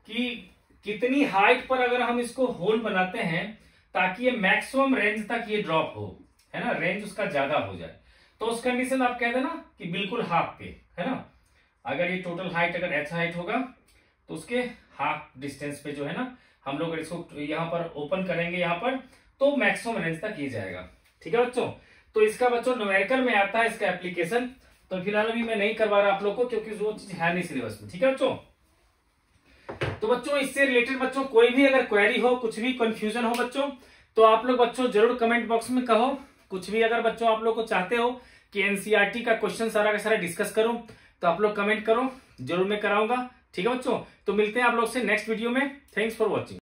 कि कितनी हाइट पर अगर हम इसको होल बनाते हैं ताकि ये मैक्सिमम रेंज तक ये ड्रॉप हो, है ना, रेंज उसका ज्यादा हो जाए, तो उस कंडीशन आप कह देना कि बिल्कुल हाफ पे, है ना। अगर ये टोटल हाइट अगर h हाइट होगा तो उसके हाफ डिस्टेंस पे जो है ना हम लोग इसको यहाँ पर ओपन करेंगे, यहाँ पर तो मैक्सिमम रेंज तक ये जाएगा। ठीक है बच्चों, तो इसका बच्चों न्यूमेरिकल में आता है इसका एप्लीकेशन, तो फिलहाल अभी मैं नहीं करवा रहा आप लोग को क्योंकि वो चीज है नहीं सिलेबस में। ठीक है बच्चों, तो बच्चों इससे रिलेटेड बच्चों कोई भी अगर क्वेरी हो, कुछ भी कंफ्यूजन हो बच्चों, तो आप लोग बच्चों जरूर कमेंट बॉक्स में कहो। कुछ भी अगर बच्चों आप लोग को चाहते हो कि एनसीईआरटी का क्वेश्चन सारा का सारा डिस्कस करूं, तो आप लोग कमेंट करो, जरूर मैं कराऊंगा। ठीक है बच्चों, तो मिलते हैं आप लोग से नेक्स्ट वीडियो में। Thanks for watching.